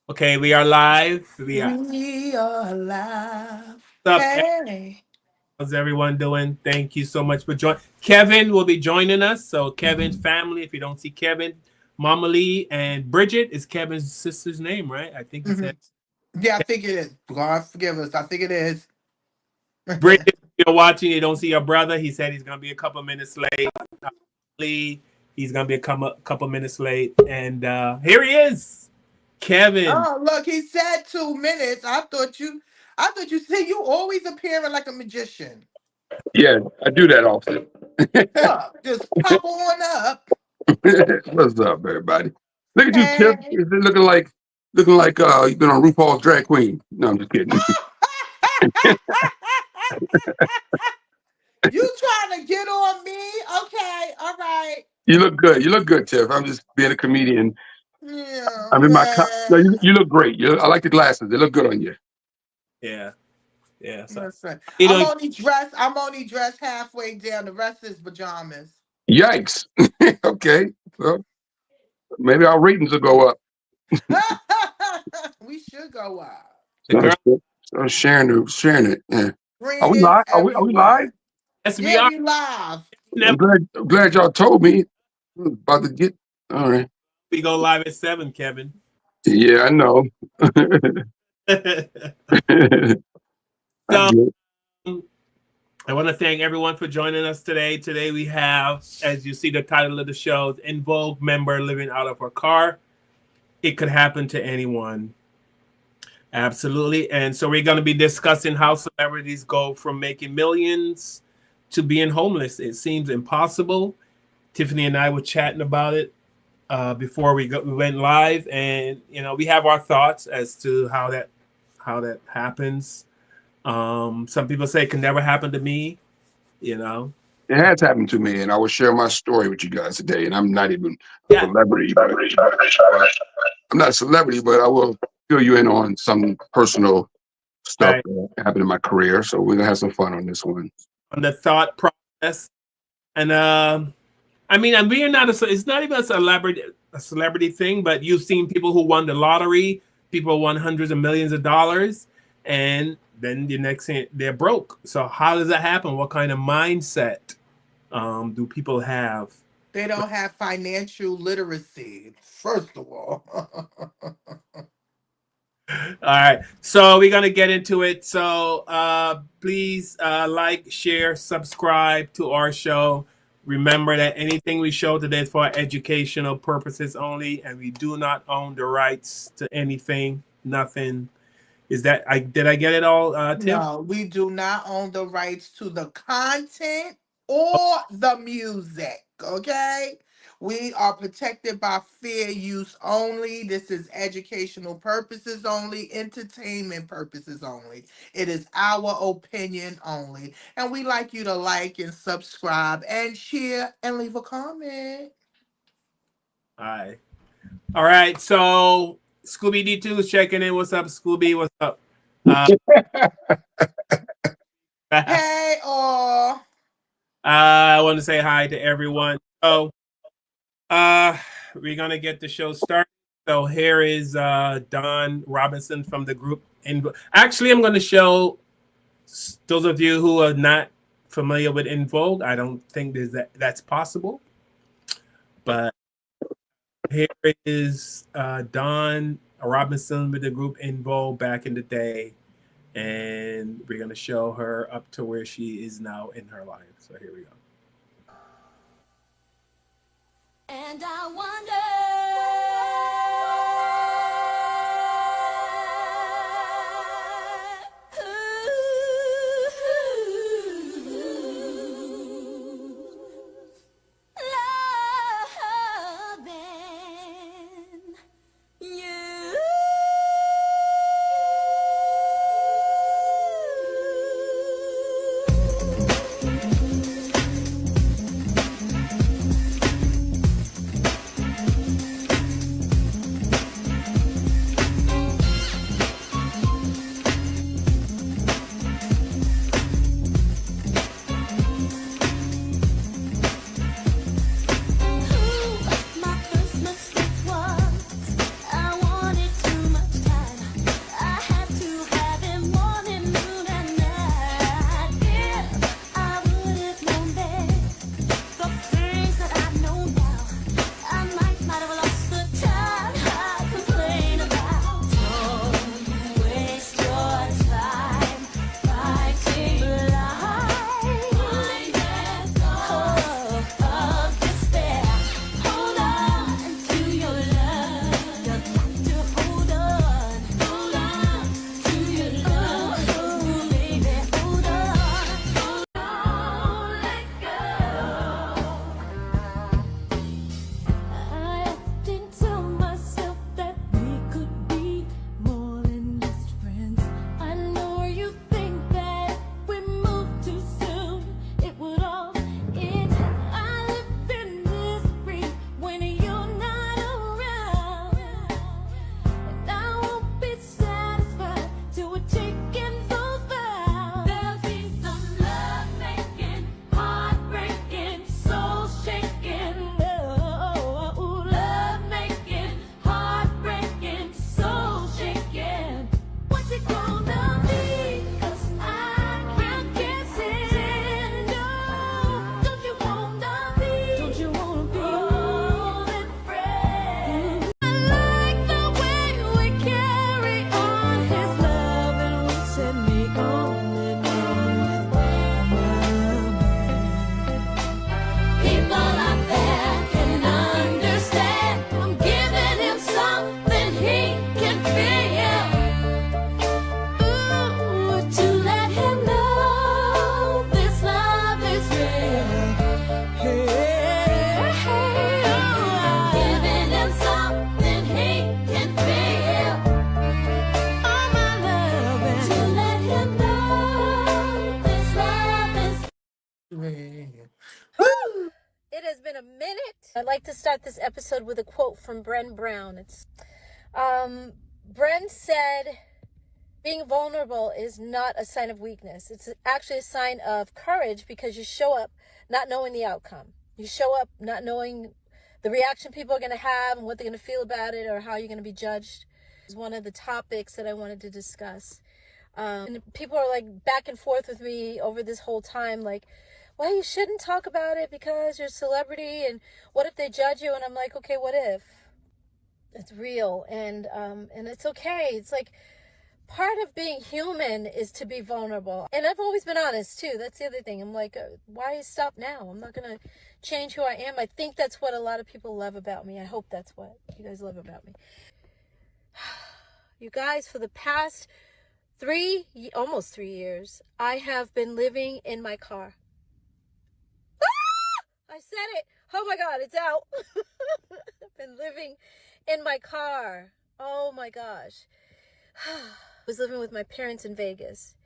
Okay, we are live. We are alive. What's up? Hey. How's everyone doing? Thank you so much for joining. Kevin will be joining us. So Kevin's family. If you don't see Kevin, Mama Lee and Bridget is Kevin's sister's name, right? I think he hmm said Yeah, I think it is. God forgive us. I think it is. Bridget. If you're watching, you don't see your brother. He said he's gonna be a couple minutes late. Lee, he's gonna be a couple minutes late, and here he is, Kevin. Oh, look, he said 2 minutes. I thought you said you always appearing like a magician. Yeah, I do that often. Look, just pop on up. What's up, everybody? Look at you, Tiff. Hey. Is it looking like you've been on RuPaul's Drag Queen? No, I'm just kidding. You trying to get on me? Okay, all right. You look good. You look good, Tiff. I'm just being a comedian. Yeah, I'm in my no. well, You look great. I like the glasses. They look good on you. Yeah, yeah. So listen. you I'm know, only dressed. I'm only dressed halfway down. The rest is pajamas. Yikes. Okay. Well, maybe our ratings will go up. We should go out. the girl. So sharing it. Yeah. Are we Greetings, live? Are we live? everyone. Yes, we Yeah, are. we live. Never. I'm glad y'all told me. I'm about to get all right. We go live at 7, Kevin. Yeah, I know. I So get it. I want to thank everyone for joining us today. Today we have, as you see the title of the show, En Vogue member living out of her car. It could happen to anyone. Absolutely. And so we're going to be discussing how celebrities go from making millions to being homeless. It seems impossible. Tiffany and I were chatting about it before we went live, and we have our thoughts as to how that happens. Some people say it can never happen to me. You know, It has happened to me, and I will share my story with you guys today. And I'm not even a yeah. celebrity, but I'm not a celebrity, but I will fill you in on some personal stuff Right. that happened in my career. So we're gonna have some fun on this one. On the thought process, and I mean, and we're not it's not even a celebrity thing, but you've seen people who won the lottery, people who won hundreds of millions of dollars, and then the next thing they're broke. So how does that happen? What kind of mindset do people have? They don't have financial literacy, first of all. All right, so we're gonna get into it. So please like, share, subscribe to our show. Remember that anything we show today is for educational purposes only, and we do not own the rights to anything. Nothing. Is that I did I get it all, Tiff? No, we do not own the rights to the content or the music. Okay. We are protected by fair use only. This is educational purposes only, entertainment purposes only. It is our opinion only. And we like you to like and subscribe and share and leave a comment. All right. All right. So Scooby D2 is checking in. What's up, Scooby? What's up? Uh, Hey, all. I want to say hi to everyone. So Uh, we're gonna get the show started. So here is Don Robinson from the group. Actually, I'm going to show those of you who are not familiar with En Vogue. I don't think that's possible. But here is Don Robinson with the group En Vogue back in the day, and we're going to show her up to where she is now in her life. So here we go. And I wonder you. I'd like to start this episode with a quote from Bren Brown. Bren said, being vulnerable is not a sign of weakness. It's actually a sign of courage, because you show up not knowing the outcome. You show up not knowing the reaction people are going to have and what they're going to feel about it, or how you're going to be judged. Is one of the topics that I wanted to discuss. And people are like back and forth with me over this whole time, like, well, you shouldn't talk about it because you're a celebrity, and what if they judge you? And I'm like, okay, what if? It's real, and it's okay. It's like, part of being human is to be vulnerable. And I've always been honest too. That's the other thing. I'm like, why stop now? I'm not going to change who I am. I think that's what a lot of people love about me. I hope that's what you guys love about me. You guys, for the past almost 3 years, I have been living in my car. I said it. Oh my God, it's out. I've been living in my car. Oh my gosh. I was living with my parents in Vegas,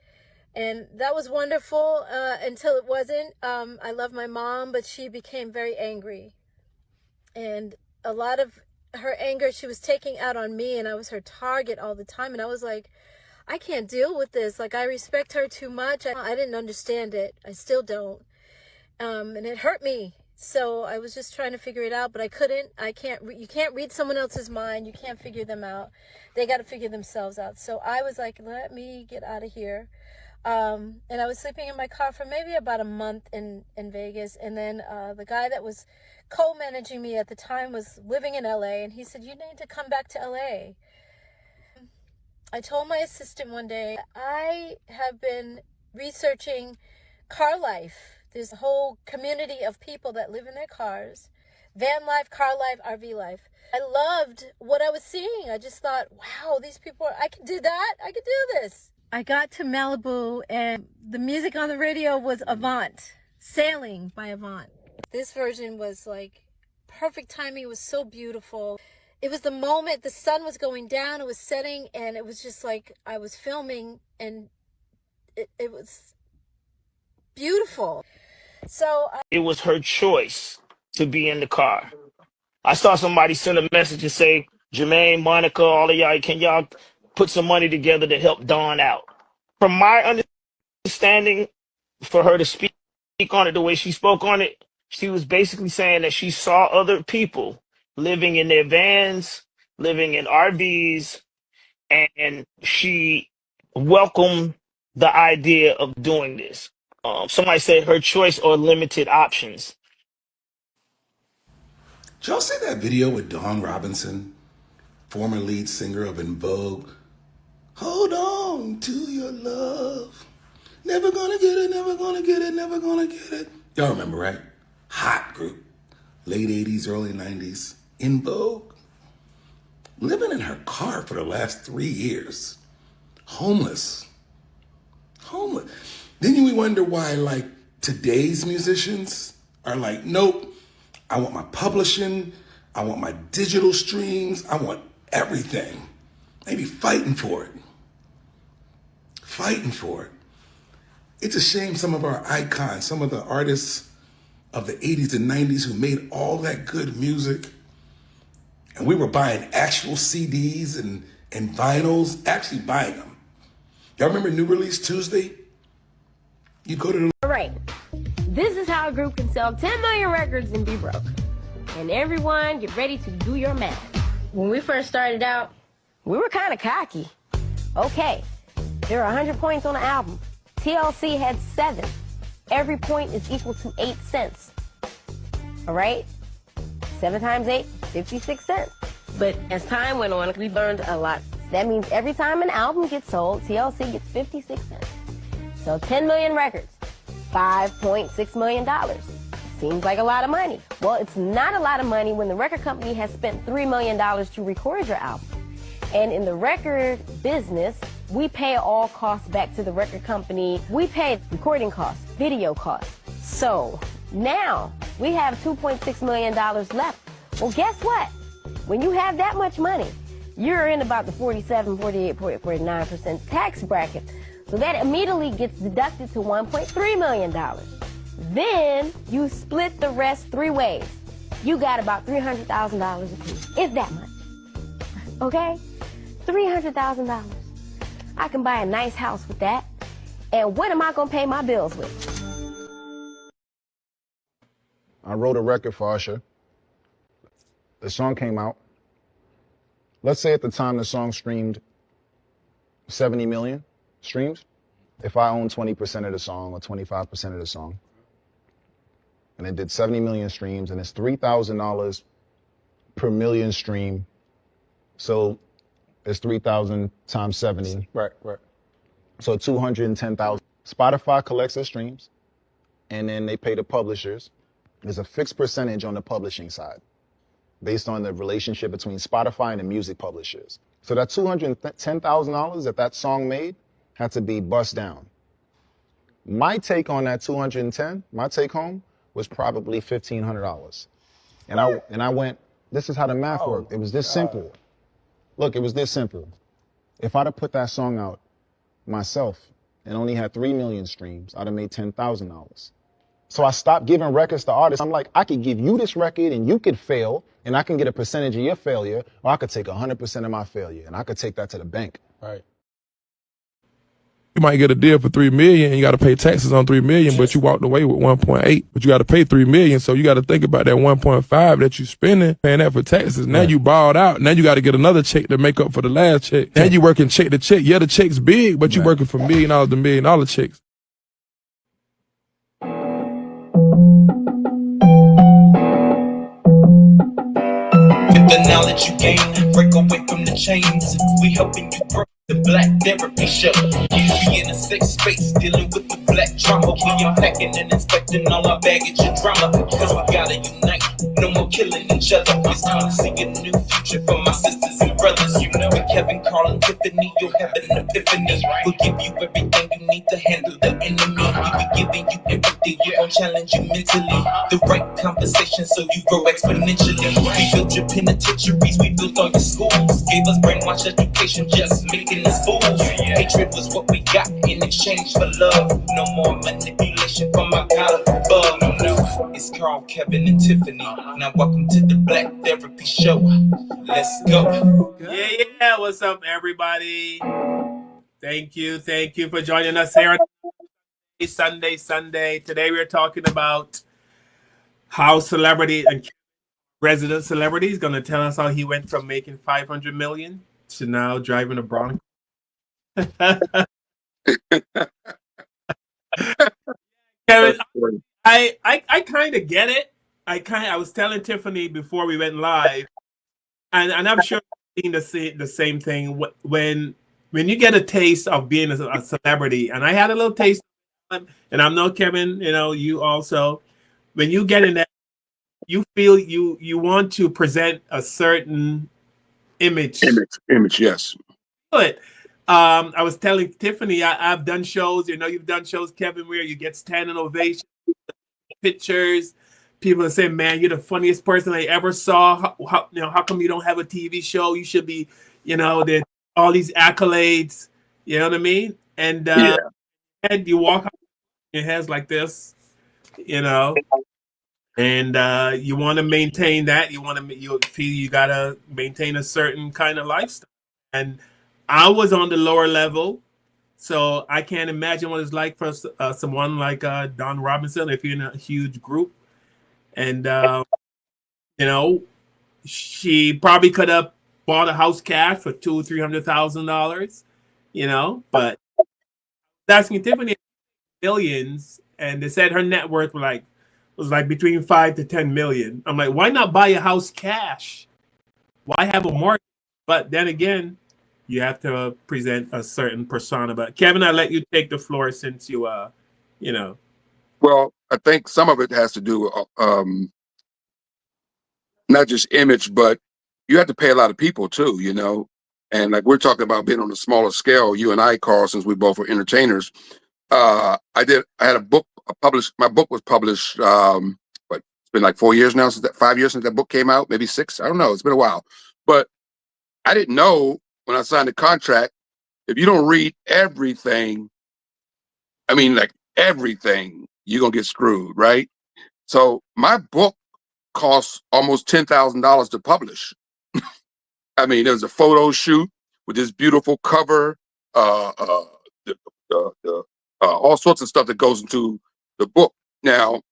and that was wonderful until it wasn't. I love my mom, but she became very angry, and a lot of her anger she was taking out on me, and I was her target all the time. And I was like, I can't deal with this. Like, I respect her too much. I didn't understand it. I still don't. And it hurt me. So I was just trying to figure it out, but I couldn't. You can't read someone else's mind. You can't figure them out. They got to figure themselves out. So I was like, let me get out of here. And I was sleeping in my car for maybe about a month in Vegas. And then the guy that was co-managing me at the time was living in LA. And he said, you need to come back to LA. I told my assistant one day, I have been researching car life. There's a whole community of people that live in their cars. Van life, car life, RV life. I loved what I was seeing. I just thought, wow, these people, I could do that. I could do this. I got to Malibu, and the music on the radio was Avant, Sailing by Avant. This version was like perfect timing. It was so beautiful. It was the moment the sun was going down, it was setting, and it was just like I was filming, and it was beautiful. So it was her choice to be in the car. I saw somebody send a message and say, Jermaine, Monica, all of y'all, can y'all put some money together to help Dawn out? From my understanding, for her to speak on it the way she spoke on it, she was basically saying that she saw other people living in their vans, living in RVs, and she welcomed the idea of doing this. Somebody said her choice or limited options. Did y'all see that video with Dawn Robinson, former lead singer of En Vogue? Hold on to your love. Never gonna get it, never gonna get it, never gonna get it. Y'all remember, right? Hot group. Late 80s, early 90s. En Vogue. Living in her car for the last 3 years. Homeless. Then we wonder why, like, today's musicians are like, nope, I want my publishing, I want my digital streams, I want everything. They be fighting for it. It's a shame some of our icons, some of the artists of the 80s and 90s who made all that good music, and we were buying actual CDs and vinyls, actually buying them. Y'all remember New Release Tuesday? You go to the... All right, this is how a group can sell 10 million records and be broke. And everyone, get ready to do your math. When we first started out, we were kind of cocky. Okay, there are 100 points on the album. TLC had 7. Every point is equal to 8 cents. All right? 7 times 8, 56 cents. But as time went on, we learned a lot. That means every time an album gets sold, TLC gets 56 cents. So 10 million records, $5.6 million. Seems like a lot of money. Well, it's not a lot of money when the record company has spent $3 million to record your album. And in the record business, we pay all costs back to the record company. We pay recording costs, video costs. So now we have $2.6 million left. Well, guess what? When you have that much money, you're in about the 47, 48, 49% tax bracket. So that immediately gets deducted to $1.3 million. Then you split the rest 3 ways. you got about $300,000 apiece, if that much. Okay? $300,000. I can buy a nice house with that. And what am I gonna pay my bills with? I wrote a record for Usher. The song came out. Let's say at the time the song streamed 70 million streams. If I own 20% of the song or 25% of the song, and it did 70 million streams, and it's $3,000 per million stream, so it's 3,000 times 70. Right. So 210,000. Spotify collects the streams, and then they pay the publishers. There's a fixed percentage on the publishing side based on the relationship between Spotify and the music publishers. So that $210,000 that song made had to be bust down. My take on that 210, my take home was probably $1,500. And I went, this is how the math worked. It was this simple. Look, it was this simple. If I'd have put that song out myself and only had 3 million streams, I'd have made $10,000. So I stopped giving records to artists. I'm like, I could give you this record and you could fail and I can get a percentage of your failure, or I could take 100% of my failure and I could take that to the bank. Right. You might get a deal for $3 million and you got to pay taxes on $3 million, but you walked away with 1.8. But you got to pay $3 million, so you got to think about that 1.5 that you spending, paying that for taxes. Now you balled out. Now you got to get another check to make up for the last check. Now you working check to check. Yeah, the check's big, but you working for $1 million to $1 million checks. With the knowledge you gain, break away from the chains. We helping you grow. The Black Therapy Show. We in a safe space, dealing with the black trauma. We unpacking and inspecting all our baggage and drama. Cause we gotta unite, no more killing each other. It's time to see a new future for my sisters and brothers. You know, with Kevin, Carl, and Tiffany, you'll have an epiphany. We'll give you everything you need to handle the enemy. We be giving you empathy, we gon' challenge you mentally. The right conversation so you grow exponentially. We built your penitentiaries, we built all your schools. Gave us brainwash education, just making us fools. Hatred was what we got in exchange for love. No more manipulation from my God above. No, it's Carl, Kevin, and Tiffany. Now welcome to the Black Therapy Show. Let's go. Yeah. What's up, everybody? Thank you for joining us here on Sunday. Today we're talking about how celebrity and resident celebrity is going to tell us how he went from making 500 million to now driving a Bronco. Kevin, I kind of get it. I was telling Tiffany before we went live, and I'm sure you've seen the same thing when you get a taste of being a celebrity, and I had a little taste, and I'm no Kevin, you also, when you get in that, you feel you want to present a certain image, yes. But I was telling Tiffany, I've done shows, you've done shows, Kevin, where you get standing ovation, pictures. People are saying, man, you're the funniest person I ever saw. How come you don't have a TV show? You should be, there's all these accolades. You know what I mean? And and you walk out, your head's like this, and you want to maintain that. You feel you gotta maintain a certain kind of lifestyle. And I was on the lower level, so I can't imagine what it's like for someone like Don Robinson if you're in a huge group. And, she probably could have bought a house cash for $200,000-$300,000, but asking Tiffany millions, and they said her net worth was like between 5 to 10 million. I'm like, why not buy a house cash? Why have a mortgage? But then again, you have to present a certain persona. But Kevin, I'll let you take the floor since you, Well, I think some of it has to do not just image, but you have to pay a lot of people too, And like we're talking about being on a smaller scale, you and I, Carl, since we both were entertainers. I had a book published. My book was published. It's been like 4 years now, 5 years since that book came out, maybe 6. I don't know. It's been a while, but I didn't know when I signed the contract, if you don't read everything, like everything, you're going to get screwed, right? So my book cost almost $10,000 to publish. I mean, there was a photo shoot with this beautiful cover, the, all sorts of stuff that goes into the book. Now,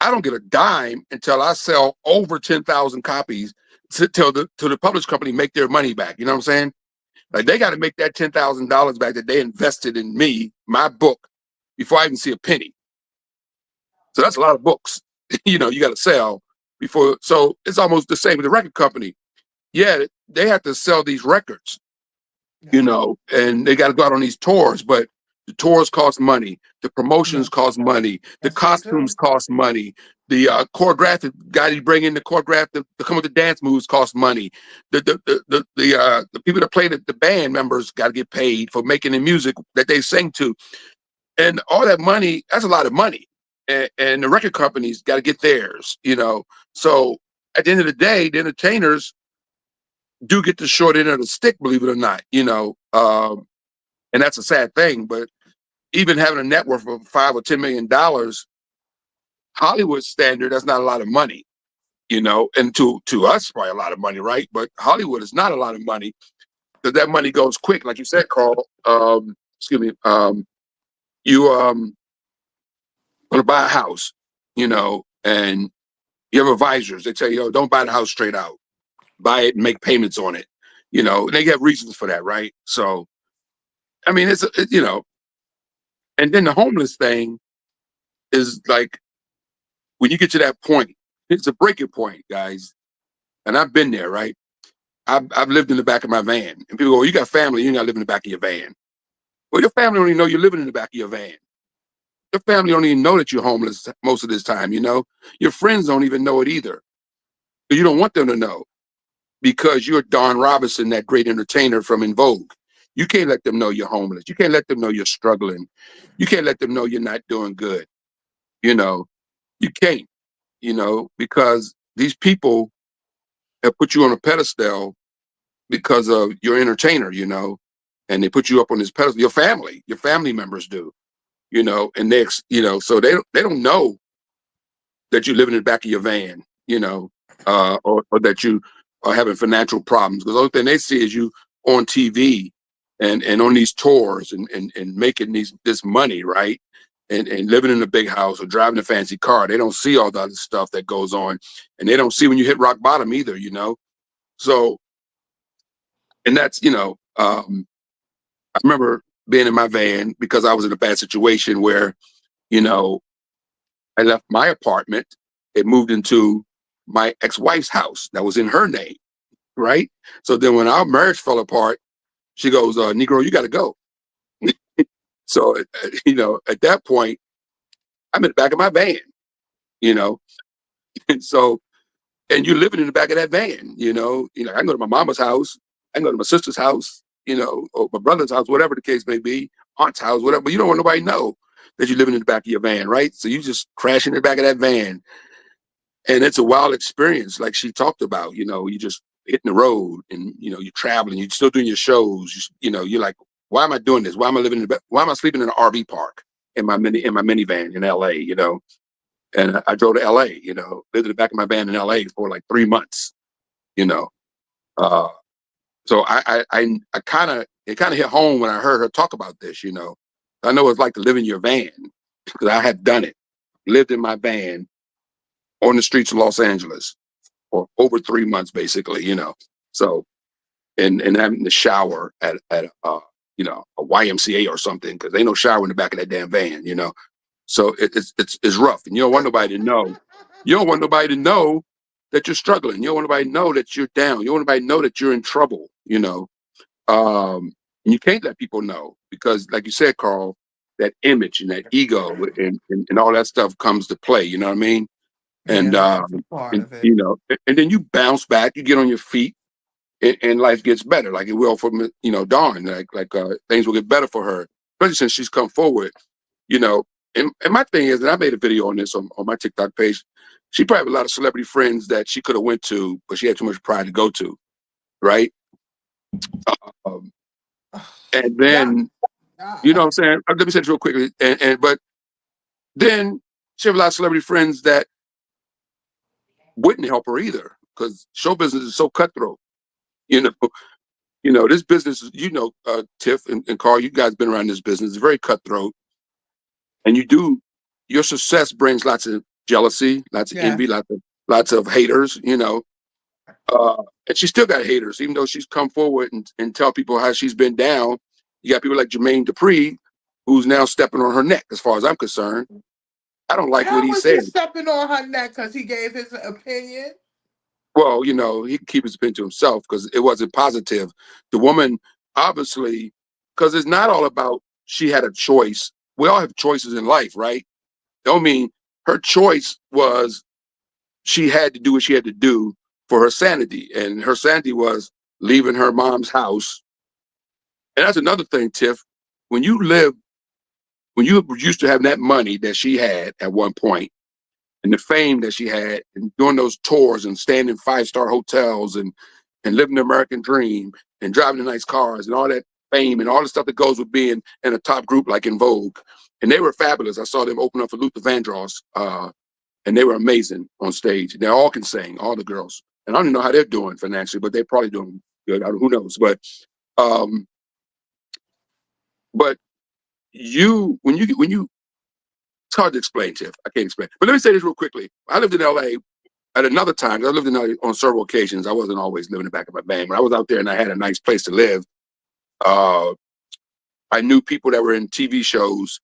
I don't get a dime until I sell over 10,000 copies till the publishing company make their money back. You know what I'm saying? Like they got to make that $10,000 back that they invested in me, my book, before I even see a penny. So that's a lot of books. You know, you got to sell before. So it's almost the same with the record company. Yeah, they have to sell these records, you know, and they got to go out on these tours, but the tours cost money, the promotions cost money, the costumes cost money, the choreographic guy you bring in the choreograph to come with the dance moves cost money. The people that play the band members got to get paid for making the music that they sing to, and all that money, that's a lot of money, and the record companies got to get theirs, you know. So at the end of the day, the entertainers do get the short end of the stick, believe it or not, you know, and that's a sad thing. But even having a net worth of $5 or $10 million, Hollywood standard, that's not a lot of money, you know, and to us, probably a lot of money, right? But Hollywood is not a lot of money because that money goes quick, like you said, Carl. Excuse me. You want to buy a house, you know, and you have advisors. They tell you, oh, don't buy the house straight out. Buy it and make payments on it, you know. And they have reasons for that, right? So, I mean, you know, and then the homeless thing is like when you get to that point, it's a breaking point, guys. And I've been there, right? I've lived in the back of my van, and people go, "You got family? You ain't got to live in the back of your van." Well, your family don't even know you're living in the back of your van. Your family don't even know that you're homeless most of this time. You know, your friends don't even know it either. You don't want them to know because you're Don Robinson, that great entertainer from En Vogue. You can't let them know you're homeless. You can't let them know you're struggling. You can't let them know you're not doing good. You know, you can't, you know, because these people have put you on a pedestal because of your entertainer, you know, and they put you up on this pedestal. Your family members do, you know, and you know, so they don't know that you live in the back of your van, you know, or that you are having financial problems. Because the only thing they see is you on TV and on these tours and making this money, right? And living in a big house or driving a fancy car. They don't see all the other stuff that goes on. And they don't see when you hit rock bottom either, you know? So, and that's, you know, I remember being in my van because I was in a bad situation where, you know, I left my apartment. It moved into my ex-wife's house that was in her name, right? So then when our marriage fell apart, she goes, Negro, you got to go. So, you know, at that point, I'm in the back of my van, you know? And so, and you're living in the back of that van, you know? I can go to my mama's house. I can go to my sister's house, you know, or my brother's house, whatever the case may be, aunt's house, whatever. But you don't want nobody to know that you're living in the back of your van, right? So you just crash in the back of that van. And it's a wild experience, like she talked about, you know, you just hitting the road and, you know, you're traveling, you're still doing your shows, you know, you're like, why am I doing this? Why am I living in the why am I sleeping in an RV park in my minivan in LA, you know? And I drove to LA, you know, lived in the back of my van in LA for like 3 months, you know. So it kind of hit home when I heard her talk about this, you know. I know what it's like to live in your van because I have done it. Lived in my van on the streets of Los Angeles for over 3 months, basically, you know. So, and having to shower at you know, a YMCA or something because ain't no shower in the back of that damn van, you know. So it's rough, and you don't want nobody to know. You don't want nobody to know that you're struggling. You don't want nobody to know that you're down. You don't want nobody to know that you're in trouble, you know. And you can't let people know because, like you said, Carl, that image and that ego and all that stuff comes to play. You know what I mean? And, That's a part of it. you know, and then you bounce back, you get on your feet, and life gets better, like it will for, you know, Dawn. Like things will get better for her, especially since she's come forward. You know, and my thing is, and I made a video on this on my TikTok page. She probably had a lot of celebrity friends that she could have went to, but she had too much pride to go to, right? And then, you know what I'm saying? Let me say this real quickly. But then she had a lot of celebrity friends that wouldn't help her either, because show business is so cutthroat. You know, this business is, Tiff and Carl, you guys been around this business. It's very cutthroat, and your success brings lots of jealousy, lots of envy, Yes. lots of haters. And she still got haters, even though she's come forward and tell people how she's been down. You got people like Jermaine Dupri, who's now stepping on her neck, as far as I'm concerned. I don't like what How he was he said. stepping on her neck because he gave his opinion? Well, he can keep his opinion to himself because it wasn't positive. The woman, obviously, because it's not all about she had a choice. We all have choices in life, right? Don't mean her choice was she had to do what she had to do for her sanity. And her sanity was leaving her mom's house. And that's another thing, Tiff. When you were used to having that money that she had at one point, and the fame that she had, and doing those tours and staying in 5-star hotels and living the American dream and driving the nice cars and all that fame and all the stuff that goes with being in a top group like En Vogue. And they were fabulous. I saw them open up for Luther Vandross, and they were amazing on stage. They all can sing, all the girls. And I don't even know how they're doing financially, but they're probably doing good. Who knows? Um, but when you it's hard to explain, Tiff. I can't explain. But let me say this real quickly. I lived in LA at another time. I lived in LA on several occasions. I wasn't always living in the back of my van. When I was out there and I had a nice place to live, uh, I knew people that were in TV shows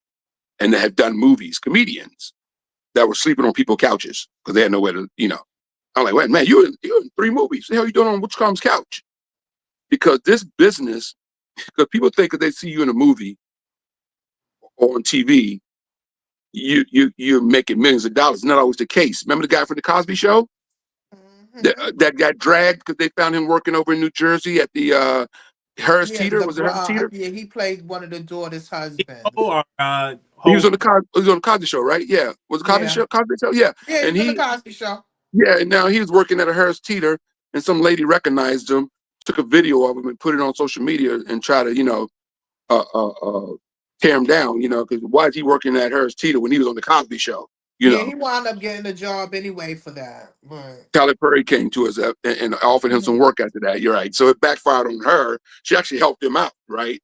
and that had done movies, comedians that were sleeping on people's couches because they had nowhere to. I'm like, wait, man, you're in 3 movies. What the hell are you doing on Which Comes couch? Because this business, because people think that they see you in a movie or on TV, you're making millions of dollars. Not always the case. Remember the guy from the Cosby Show that got dragged because they found him working over in New Jersey at the Harris Yeah, Teeter? Was it Harris Teeter? yeah, he played one of the daughter's husbands. Or He was host. on the Cosby Show, right? Yeah. Was it Cosby Yeah. Show? Cosby Show? Yeah. Yeah, And he's on the Cosby Show. and now he was working at a Harris Teeter, and some lady recognized him, took a video of him, and put it on social media and try to, tear him down, because why is he working at Harris Teeter when he was on the Cosby Show? Yeah, he wound up getting a job anyway for that. Right. Tyler Perry came to us and offered him some work after that. You're right. So it backfired on her. She actually helped him out, right?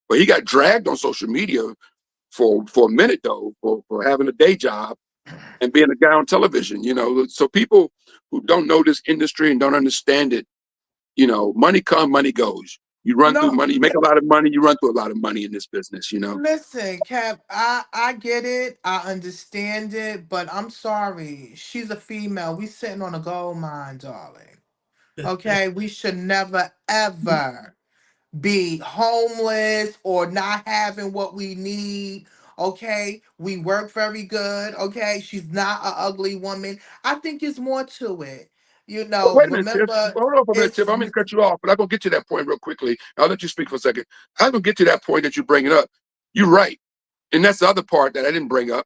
But he got dragged on social media for a minute though, for having a day job and being a guy on television. So people who don't know this industry and don't understand it, money comes, money goes. You run through No, money, you make a lot of money, you run through a lot of money in this business. listen, Cap, I get it. I understand it, but I'm sorry. She's a female. We sitting on a gold mine, darling. Okay? We should never, ever be homeless or not having what we need. Okay, we work very good. Okay, she's not an ugly woman. I think it's more to it. Wait a minute, Tiff. Remember, Hold on for a minute, Tiff. it's I'm going to cut you off, but I'm going to get to that point real quickly. I'll let you speak for a second. I'm going to get to that point that you bring it up. You're right. And that's the other part that I didn't bring up.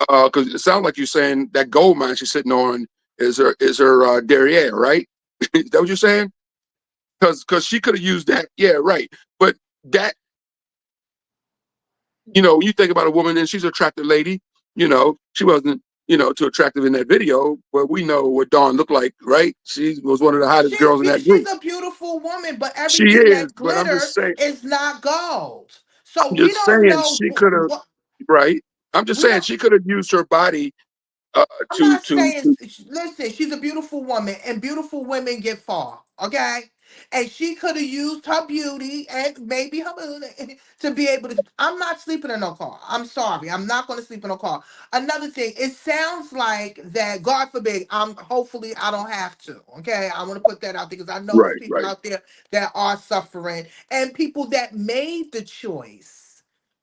Because it sounds like you're saying that gold mine she's sitting on is her derriere, right? Is that what you're saying? Because she could have used that. Yeah, right. But that, when you think about a woman and she's an attractive lady, she wasn't, too attractive in that video, but we know what Dawn looked like, right? She was one of the hottest girls in that she's group. a beautiful woman, but She everything is, that but I'm just glitters saying, is not gold. So I'm we just don't saying know she could have, what. right? I'm just We saying don't. she could have used her body I'm to not to saying, to listen, she's a beautiful woman and beautiful women get far, okay? And she could have used her beauty and maybe her to be able to. I'm not sleeping in no car. I'm sorry. I'm not going to sleep in no car. Another thing, it sounds like that, God forbid, hopefully I don't have to, okay? I want to put that out there because I know it's right, people right. out there that are suffering and people that made the choice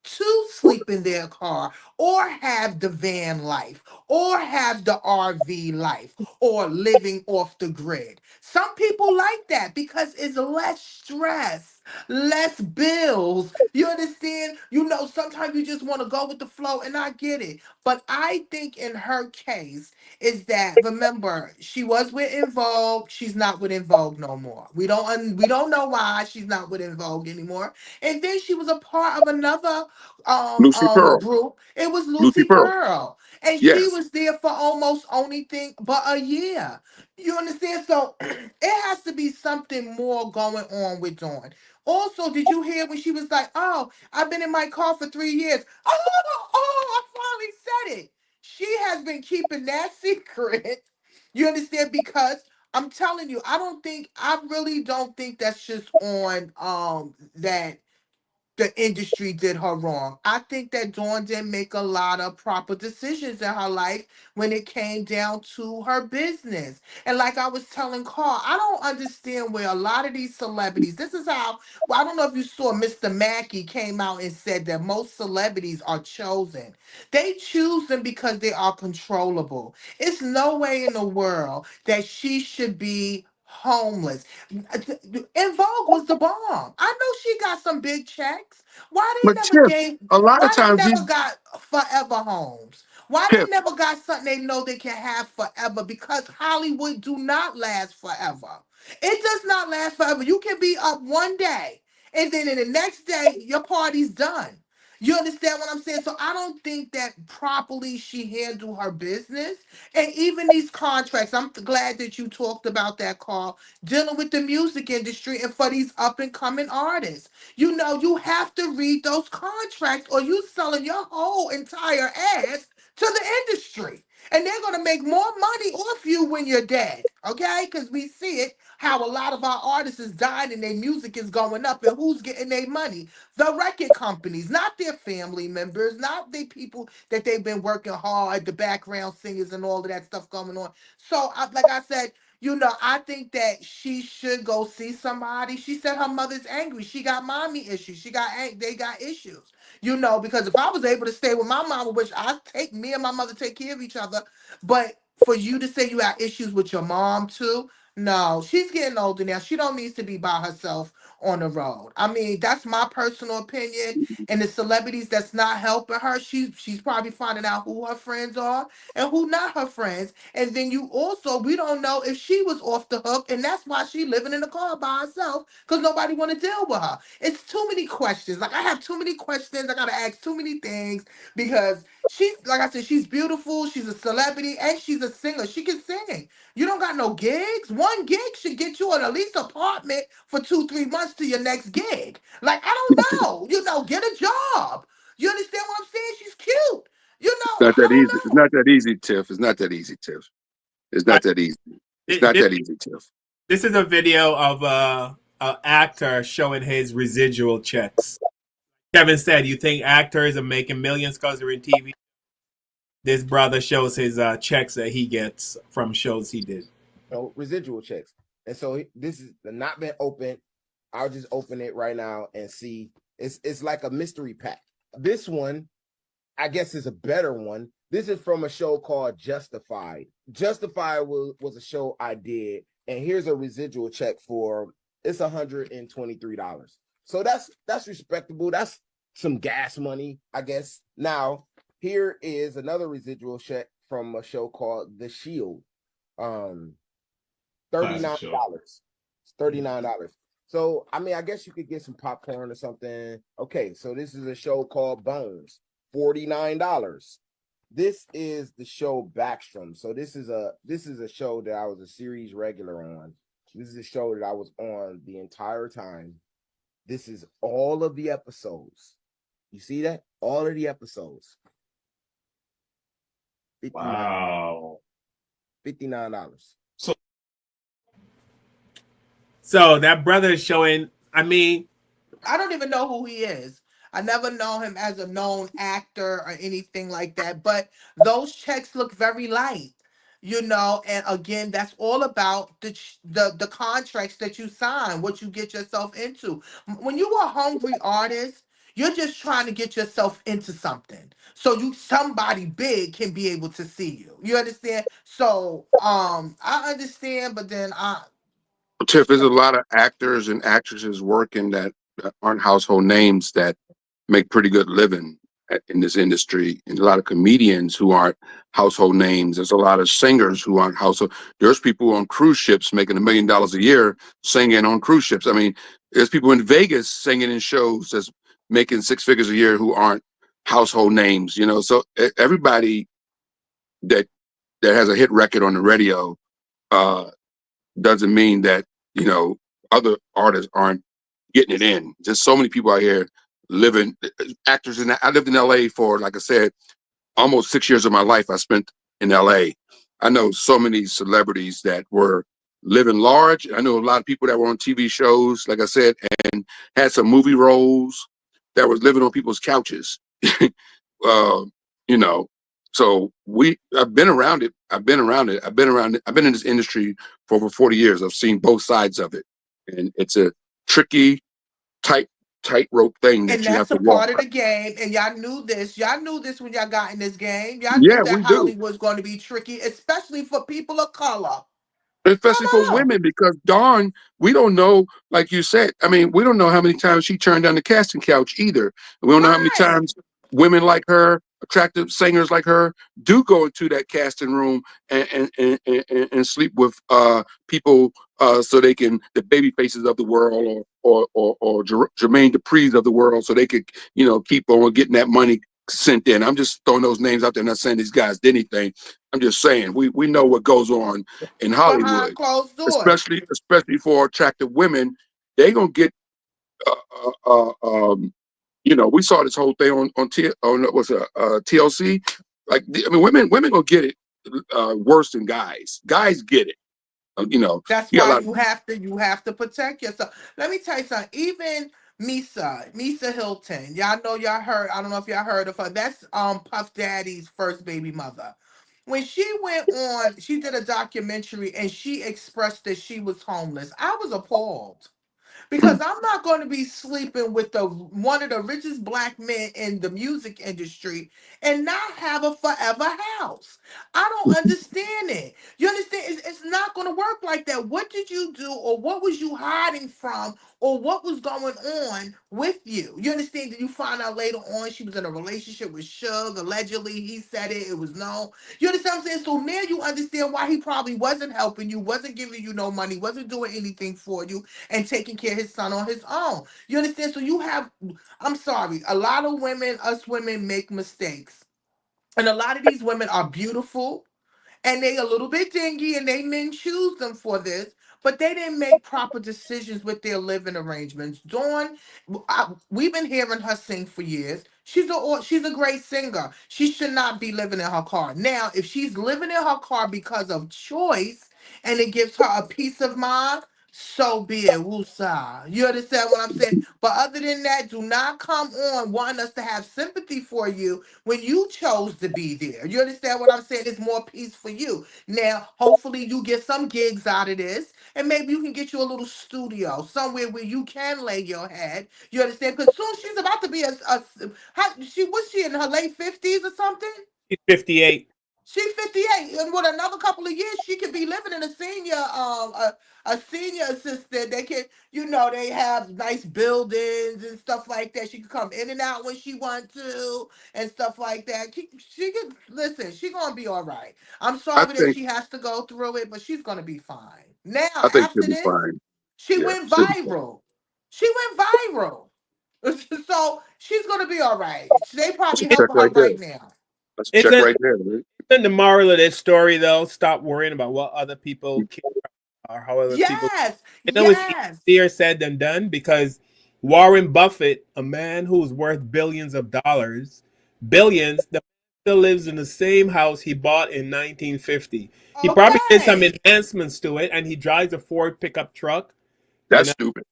to sleep in their car or have the van life or have the RV life or living off the grid. Some people like that because it's less stress less bills. You understand? You know, sometimes you just want to go with the flow, and I get it. But I think in her case is that, remember, she was with En Vogue. She's not with En Vogue no more. We don't know why she's not with En Vogue anymore. And then she was a part of another Lucy Pearl. group. It was Lucy Lucy Pearl. Pearl, and she Yes. was there for almost only thing but a year. You understand? So it has to be something more going on with Dawn. Also, did you hear when she was like, "Oh, I've been in my car for 3 years." I finally said it. She has been keeping that secret. You understand? Because I'm telling you, I really don't think that's just on that the industry did her wrong. I think that Dawn didn't make a lot of proper decisions in her life when it came down to her business. And like I was telling Carl, I don't understand where a lot of these celebrities, this is how, well, I don't know if you saw Mr. Mackey came out and said that most celebrities are chosen. They choose them because they are controllable. It's no way in the world that she should be homeless. En Vogue was the bomb. I know she got some big checks. Why But they never Tiff, gave? a lot of Why they times never these got forever homes? Why Tiff, they never got something they know they can have forever? Because Hollywood do not last forever. It does not last forever. You can be up one day, and then in the next day your party's done. You understand what I'm saying? So I don't think that properly she handled her business. And even these contracts, I'm glad that you talked about that, Carl, dealing with the music industry and for these up and coming artists. You know, you have to read those contracts or you selling your whole entire ass to the industry. And they're going to make more money off you when you're dead. Okay? Because we see it, how a lot of our artists is dying and their music is going up. And who's getting their money? The record companies, not their family members, not the people that they've been working hard, the background singers and all of that stuff going on. So, like I said, you know, I think that she should go see somebody. She said her mother's angry. She got mommy issues. They got issues. You know, because if I was able to stay with my mama, which I take me and my mother take care of each other, but for you to say you have issues with your mom too, no, she's getting older now. She don't need to be by herself on the road. I mean, that's my personal opinion. And the celebrities that's not helping her, she's probably finding out who her friends are and who not her friends. And then you also, we don't know if she was off the hook, and that's why she living in the car by herself because nobody want to deal with her. It's too many questions. Like I have too many questions. I gotta ask too many things because she's, like I said, she's beautiful. She's a celebrity and she's a singer. She can sing. You don't got no gigs. One gig should get you an at least apartment for 2, 3 months to your next gig. Like I don't know. You know, get a job. You understand what I'm saying? She's cute. You know, not I that easy. don't It's know. not that easy, Tiff. It's not that easy, Tiff. It's Like, not that easy. It's not this, that easy, Tiff. this is a video of a actor showing his residual checks. Kevin said, "You think actors are making millions because they're in TV?" This brother shows his checks that he gets from shows he did. Residual checks. And so this is not been opened. I'll just open it right now and see. It's like a mystery pack. This one, I guess, is a better one. This is from a show called Justified. Justified was a show I did, and here's a residual check for it's $123. So that's respectable. That's some gas money, I guess. Now, here is another residual check from a show called The Shield. $39. It's $39. So I mean, I guess you could get some popcorn or something. Okay, so this is a show called Bones, $49. This is the show Backstrom. So this is a show that I was a series regular on. This is a show that I was on the entire time. This is all of the episodes. You see that? All of the episodes. Wow. $59. So that brother is showing. I mean, I don't even know who he is. I never know him as a known actor or anything like that. But those checks look very light, you know. And again, that's all about the contracts that you sign, what you get yourself into. When you are a hungry artist, you're just trying to get yourself into something, so somebody big can be able to see you. You understand? So I understand, but then Tiff, there's a lot of actors and actresses working that aren't household names that make pretty good living in this industry, and a lot of comedians who aren't household names. There's a lot of singers who aren't household. There's people on cruise ships making $1 million a year singing on cruise ships. I mean, there's people in Vegas singing in shows that's making 6 figures a year who aren't household names. So everybody that has a hit record on the radio uh, doesn't mean that you know other artists aren't getting it in. Just so many people out here living, actors. I lived in LA for, like I said, almost 6 years of my life I spent in LA. I know so many celebrities that were living large. I know a lot of people that were on TV shows, like I said, and had some movie roles that was living on people's couches. uh, you know, so I've been around it. I've been around it. I've been around it. I've been in this industry for over 40 years. I've seen both sides of it. And it's a tricky, tight, tightrope thing And that you have that's to a walk. part of the game. And y'all knew this. Y'all knew this when y'all got in this game. Y'all knew Yeah, that we do. Hollywood's going to be tricky, especially for people of color. Come Especially for on. women, because Dawn, we don't know, like you said, I mean, we don't know how many times she turned down the casting couch either. We don't know how many Right. times women like her, attractive singers like her, do go into that casting room and sleep with people so they can, the baby faces of the world, or Jermaine Dupri's of the world, so they could, keep on getting that money sent in. I'm just throwing those names out there, not saying these guys did anything. I'm just saying we know what goes on in Behind Hollywood, closed doors. especially for attractive women. They gonna get, uh, uh, um, we saw this whole thing on what's TLC. Like, I mean, women gonna get it worse than guys. Guys get it. That's You got a why lot. you have to protect yourself. Let me tell you something. Even Misa Hilton. Y'all heard. I don't know if y'all heard of her. That's Puff Daddy's first baby mother. When she went on, she did a documentary and she expressed that she was homeless. I was appalled. Because I'm not going to be sleeping with the one of the richest black men in the music industry and not have a forever house. I don't understand it. You understand? It's not going to work like that. What did you do, or what was you hiding from, or what was going on with you? You understand? Did you find out later on she was in a relationship with Suge? Allegedly, he said it. It was known. You understand what I'm saying? So now you understand why he probably wasn't helping you, wasn't giving you no money, wasn't doing anything for you, and taking care of his son on his own. You understand? So I'm sorry, a lot of women, us women, make mistakes. And a lot of these women are beautiful and they a little bit dingy and they men choose them for this, but they didn't make proper decisions with their living arrangements. Dawn, we've been hearing her sing for years. She's a great singer. She should not be living in her car. Now, if she's living in her car because of choice and it gives her a peace of mind, so be it. Woosah. You understand what I'm saying? But other than that, do not come on wanting us to have sympathy for you when you chose to be there. You understand what I'm saying? It's more peace for you. Now, hopefully, you get some gigs out of this, and maybe you can get you a little studio somewhere where you can lay your head. You understand? Because soon she's about to be was she in her late 50s or something? She's 58. She's 58, and with another couple of years, she could be living in a senior assistant. They can, they have nice buildings and stuff like that. She can come in and out when she wants to and stuff like that. She can listen. She gonna be all right. I'm I sorry that think she has to go through it, but she's gonna be fine. Now, I think she'll after be this, fine. she Yeah, went she'll be fine. viral. She went viral, so she's gonna be all right. They That's a probably check helping her right there. right now. That's a check Isn't right there. Right? isn't the moral of this story though? Stop worrying about what other people care or how other people. Yes, I know it's yes. easier said than done because Warren Buffett, a man who's worth billions of dollars, billions, the man still lives in the same house he bought in 1950. He probably did some Okay. enhancements to it, and he drives a Ford pickup truck. You That's know. stupid.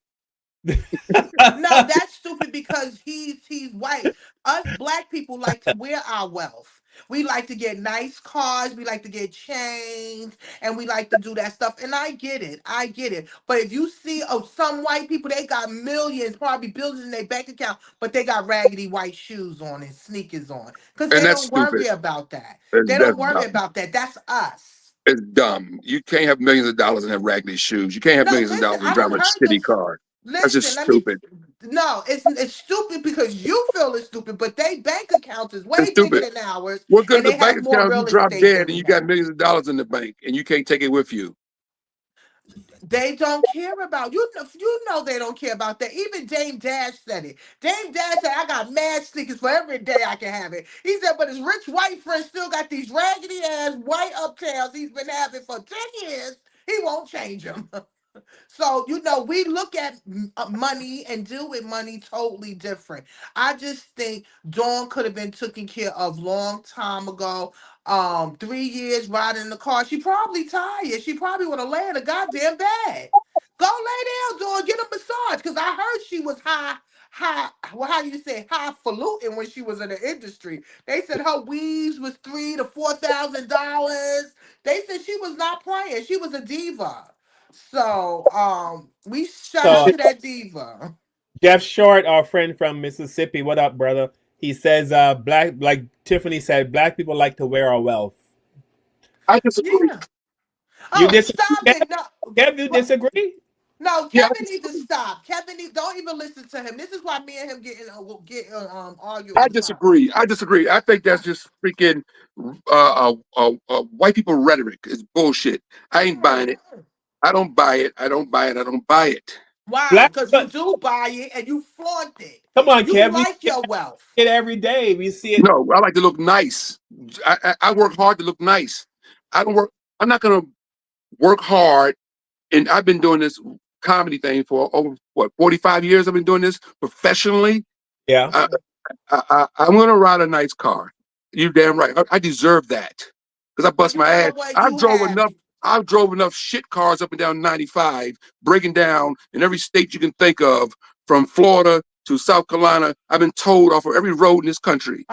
No, that's stupid because he's white. Us black people like to wear our wealth. We like to get nice cars, we like to get chains, and we like to do that stuff. And I get it. I get it. But if you see some white people, they got millions, probably billions in their bank account, but they got raggedy white shoes on and sneakers on. Because And they that's don't stupid. worry about that. And They that's don't worry dumb. about that. That's us. It's dumb. You can't have millions of dollars and have raggedy shoes. You can't have No, millions of listen, dollars and I drive done a heard shitty this. car. That's just Listen, let me. stupid. No, it's stupid because you feel it's stupid, but they bank accounts is It's way bigger stupid. than ours, What good and is a they bank have more account if you real drop estate dead than and we you got have. millions of dollars in the bank and you can't take it with you? They don't care about you. You know they don't care about that. Even Dame Dash said it. Dame Dash said, "I got mad sneakers for every day I can have it." He said, "But his rich white friend still got these raggedy ass white uptowns he's been having for 10 years. He won't change them." So, we look at money and deal with money totally different. I just think Dawn could have been taken care of long time ago. 3 years riding in the car. She probably tired. She probably would have laid a goddamn bed. Go lay down, Dawn, get a massage. Because I heard she was well, how do you say, highfalutin when she was in the industry. They said her weaves was $3,000 to $4,000. They said she was not playing. She was a diva. So, we shout out So to that diva. Jeff Short, our friend from Mississippi, what up, brother? He says, black, like Tiffany said, black people like to wear our wealth. I disagree. Yeah. You Oh, disagree, stop Kev? it. No, Kev, you what? disagree? No, Yeah, Kevin needs to stop. Don't even listen to him. This is why me and him argue I all the time. disagree. I disagree. I think that's just freaking white people rhetoric. It's bullshit. I ain't buying it. Mm-mm. I don't buy it. I don't buy it. I don't buy it. Why? Black, Because you but do buy it and you flaunt it. come on, You Kev, we like see your wealth. it every day. We see it. No, I like to look nice. I work hard to look nice. I don't work. I'm not gonna work hard. And I've been doing this comedy thing for over what 45 years. I've been doing this professionally. Yeah. I, I'm gonna ride a nice car. You damn right. I deserve that because I Well, bust you my ass. know what? You have. I've drove enough shit cars up and down 95, breaking down in every state you can think of, from Florida to South Carolina. I've been towed off of every road in this country.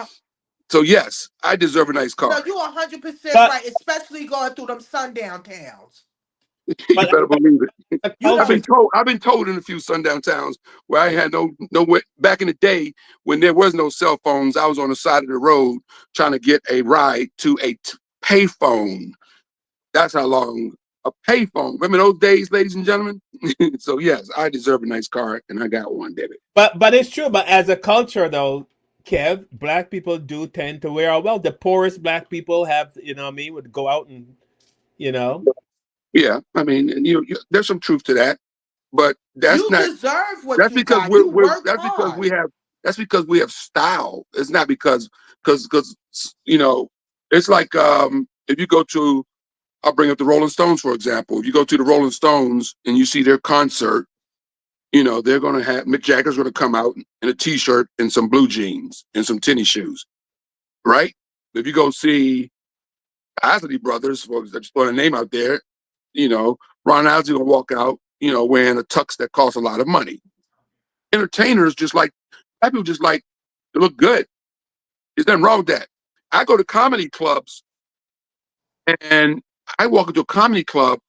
So yes, I deserve a nice No, car. you're 100% But right, especially going through them sundown towns. You but better believe it. the You I've know, culture, been told. I've been told in a few sundown towns where I had no way. Back in the day when there was no cell phones, I was on the side of the road trying to get a ride to a pay phone. That's how long a pay phone. Remember those days, ladies and gentlemen? So yes, I deserve a nice car, and I got one, David. but it's true. But as a culture, though, Kev, black people do tend to wear our wealth. The poorest black people have, what I mean, would go out and, you know. Yeah, I mean, and there's some truth to that, but that's you not. deserve what That's you because got. You worked that's because hard. we have style. It's not because it's like if you go to, I'll bring up the Rolling Stones for example. If you go to the Rolling Stones and you see their concert, they're gonna have Mick Jagger's gonna come out in a t-shirt and some blue jeans and some tennis shoes, right? If you go see Isley Brothers, well, just put a name out there, Ron Isley gonna walk out, wearing a tux that costs a lot of money. Entertainers just like people just like to look good. There's nothing wrong with that. I go to comedy clubs and I walk into a comedy club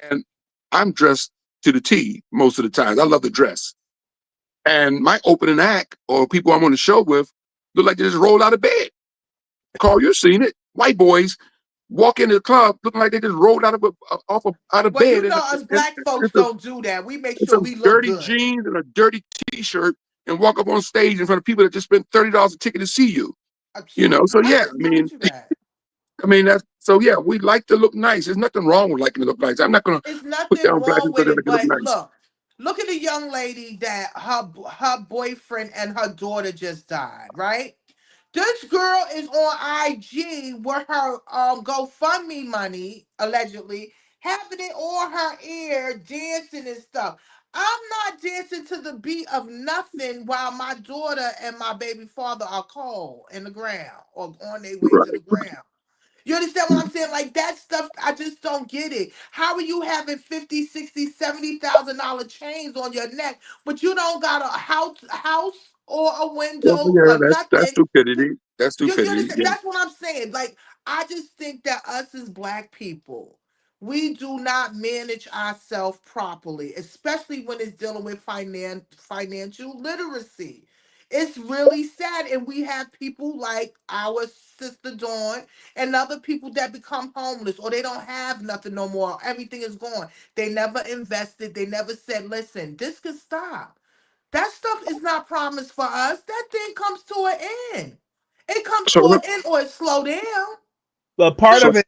and I'm dressed to the T most of the time. I love the dress. And my opening act or people I'm on the show with look like they just rolled out of bed. Carl, you've seen it. White boys walk into the club looking like they just rolled out of Well, bed you know, us black folks and don't do that. We make sure some we look dirty good. jeans and a dirty t-shirt and walk up on stage in front of people that just spent $30 a ticket to see you. So I yeah, just told you that. that's so yeah, we like to look nice. There's nothing wrong with liking to look nice. I'm not gonna It's put nothing down black wrong people with that it, like to look but nice. look at the young lady that her boyfriend and her daughter just died, right? This girl is on IG with her GoFundMe money, allegedly, having it on her ear, dancing and stuff. I'm not dancing to the beat of nothing while my daughter and my baby father are cold in the ground or on their way to the Right. ground. You understand what I'm saying? Like that stuff, I just don't get it. How are you having 50, 60, $70,000 chains on your neck, but you don't got a house or a Well, window yeah, or that's nothing? stupidity. That's You stupidity. understand? Yeah. That's what I'm saying. Like, I just think that us as black people, we do not manage ourselves properly, especially when it's dealing with financial literacy. It's really sad. And we have people like our sister Dawn and other people that become homeless or they don't have nothing no more. Everything is gone. They never invested. They never said, listen, this could stop. That stuff is not promised for us. That thing comes to an end. It comes to So an end or it slow down. But part so of it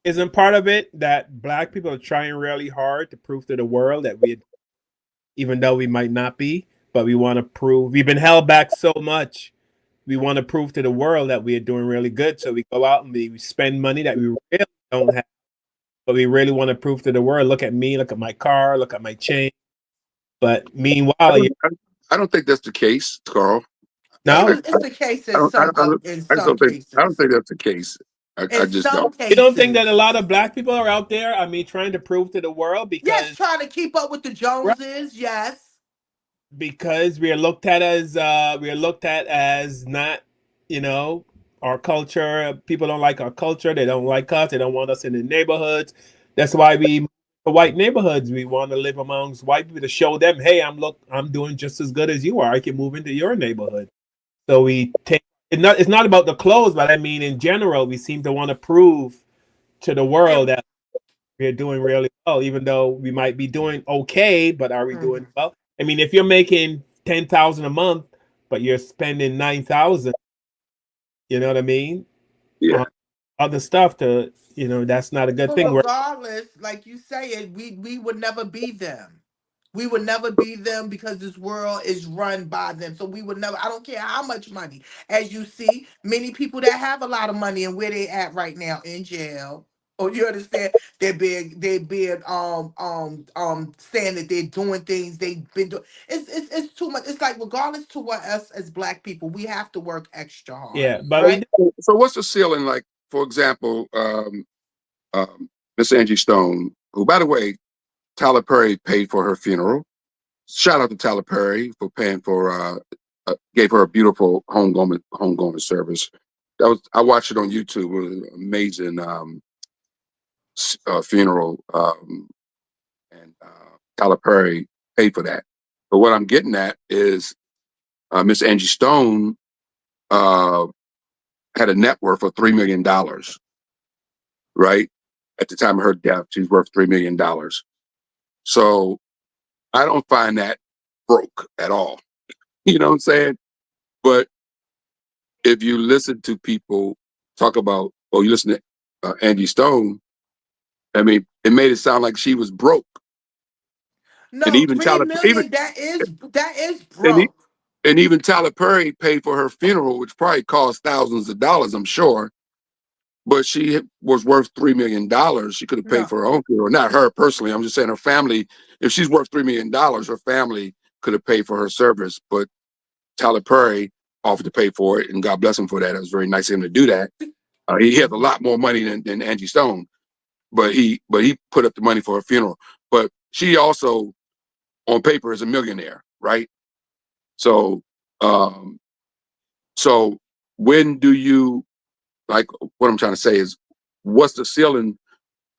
isn't part of it that black people are trying really hard to prove to the world that we, even though we might not be, but we want to prove we've been held back so much. We want to prove to the world that we are doing really good. So we go out and we spend money that we really don't have, but we really want to prove to the world. Look at me. Look at my car. Look at my chain. But I meanwhile, don't, I don't think that's the case, Carl. I, no, It's the case I don't, I, in I just some don't think I don't cases. think that's the case. I In just some don't. you don't think that a cases. lot of black people are out there? I mean, trying to prove to the world Yes, because trying to keep up with the right, Joneses. Yes. we are looked at as not, you know, our culture. People don't like our culture. They don't like us. They don't want us in the neighborhoods. That's why we move to white neighborhoods. We want to live amongst white people to show them, hey, I'm doing just as good as you are. I can move into your neighborhood. So we take it's not about the clothes, but I mean in general, we seem to want to prove to the And, world that we're doing really well, even though we might be doing okay, but are we doing mhm. well? I mean, if you're making 10,000 a month, but you're spending 9,000, you know what I mean? Yeah, On other stuff to, that's not a good But thing. regardless, like you say it, we would never be them. We would never be them because this world is run by them. So we would never, I don't care how much money. As you see, many people that have a lot of money and where they at right now in jail. Or you understand? They're being saying that they're doing things they've been doing. It's too much. It's like regardless to what us as black people, we have to work extra hard. Yeah, but we Right? so what's the ceiling like? For example, um, Miss Angie Stone, who, by the way, Tyler Perry paid for her funeral. Shout out to Tyler Perry for paying for gave her a beautiful homegoing service. That was I watched it on YouTube. It was an amazing funeral, and Tyler Perry paid for that. But what I'm getting at is Miss Angie Stone uh, had a net worth of $3 million, right? At the time of her death, she's worth $3 million. So I don't find that broke at all. You know what I'm saying? But if you listen to people talk about, or you listen to Angie Stone, I mean, it made it sound like she was broke. And No, even three Tyler, even million. That is and, he, broke. and even Tyler Perry paid for her funeral, which probably cost thousands of dollars, I'm sure. But she was worth $3 million. She could have paid No. for her own funeral. Not her personally. I'm just saying her family. If she's worth $3 million, her family could have paid for her service. But Tyler Perry offered to pay for it, and God bless him for that. It was very nice of him to do that. He has a lot more money than Angie Stone, but he put up the money for her funeral. But she also, on paper, is a millionaire, right? So, um, so when do you like? What I'm trying to say is, what's the ceiling?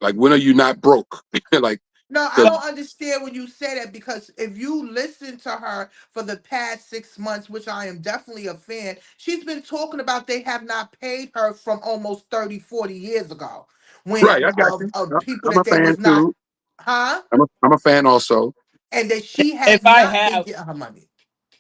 Like, when are you not broke? Like, No, I because don't understand when you say that because if you listen to her for the past 6 months, which I am definitely a fan, she's been talking about they have not paid her from almost 30, 40 years ago right, when I got you. of people I'm a that they fan was not, too. huh? I'm a fan also. And that she if has I not been have getting her money.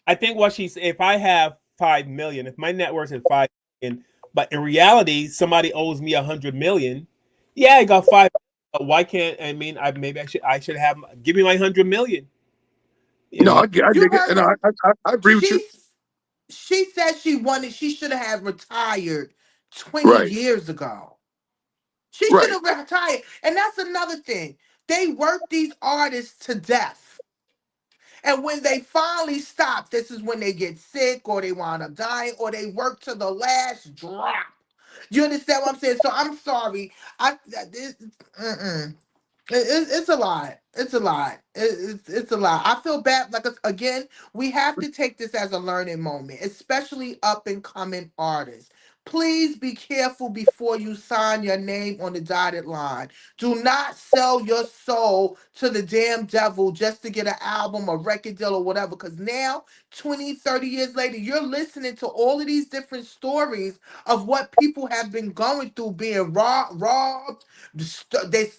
I think if I have 5 million, if my net worth is 5 million, but in reality somebody owes me 100 million, yeah, I got 5. Why can't I mean? Maybe I should have give me my 100 million. You No, know, I You dig it, heard and that? I agree with you. She she said she should have retired 20 Right, years ago. She should right. have retired. And that's another thing. They work these artists to death. And when they finally stop, this is when they get sick or they wind up dying or they work to the last drop. You understand what I'm saying? So I'm sorry. Mm-mm. It's a lot. It's a lot. It's a lot. I feel bad. Like again, we have to take this as a learning moment, especially up and coming artists. Please be careful before you sign your name on the dotted line. Do not sell your soul to the damn devil just to get an album, a record deal, or whatever. Because now, 20, 30 years later, you're listening to all of these different stories of what people have been going through, being robbed,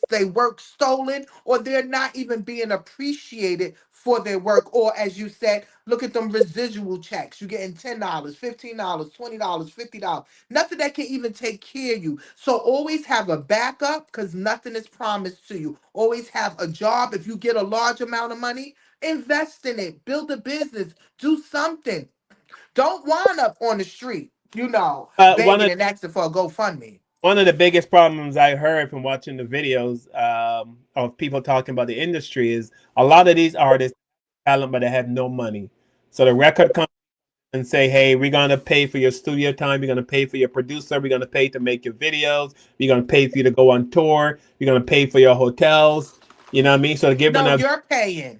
they work stolen, or they're not even being appreciated for their work. Or as you said, look at them residual checks. You're getting $10, $15, $20, $50. Nothing that can even take care of you. So always have a backup because nothing is promised to you. Always have a job. If you get a large amount of money, invest in it. Build a business. Do something. Don't wind up on the street, One begging of and asking for a GoFundMe. one of the biggest problems I heard from watching the videos of people talking about the industry is a lot of these artists have talent, but they have no money. So the record company and say, hey, we're going to pay for your studio time. We're going to pay for your producer. We're going to pay to make your videos. We're going to pay for you to go on tour. We're going to pay for your hotels. You know what I mean? So they're giving No, us, you're paying.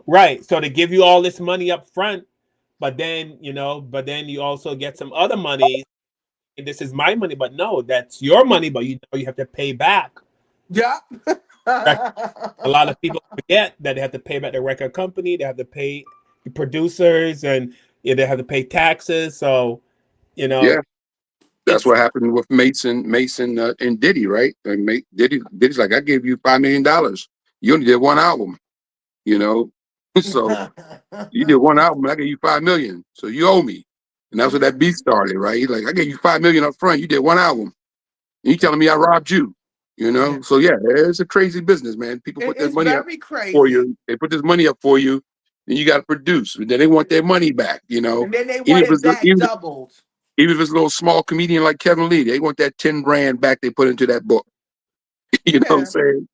right. So they give you all this money up front, but then, you also get some other money. This is my money, but no, that's your money, but you have to pay back. Yeah. A lot of people forget that they have to pay back the record company. They have to pay the producers, and they have to pay taxes. So, Yeah, that's it's what happened with Mason and Diddy, right? And Diddy's like, I gave you $5 million. You only did one album, so you did one album, and I gave you $5 million, so you owe me. And that's where that beat started, right? He's like, I gave you $5 million up front. You did one album. And you telling me I robbed you, So yeah, it's a crazy business, man. People put their It's money up very for crazy. you. They put this money up for you, then you got to produce. And then they want their money back, And then they Even want if it it's back even, doubled. even if it's a little small comedian like Kevin Lee, they want that 10 grand back they put into that book. You know what I'm Yeah. saying?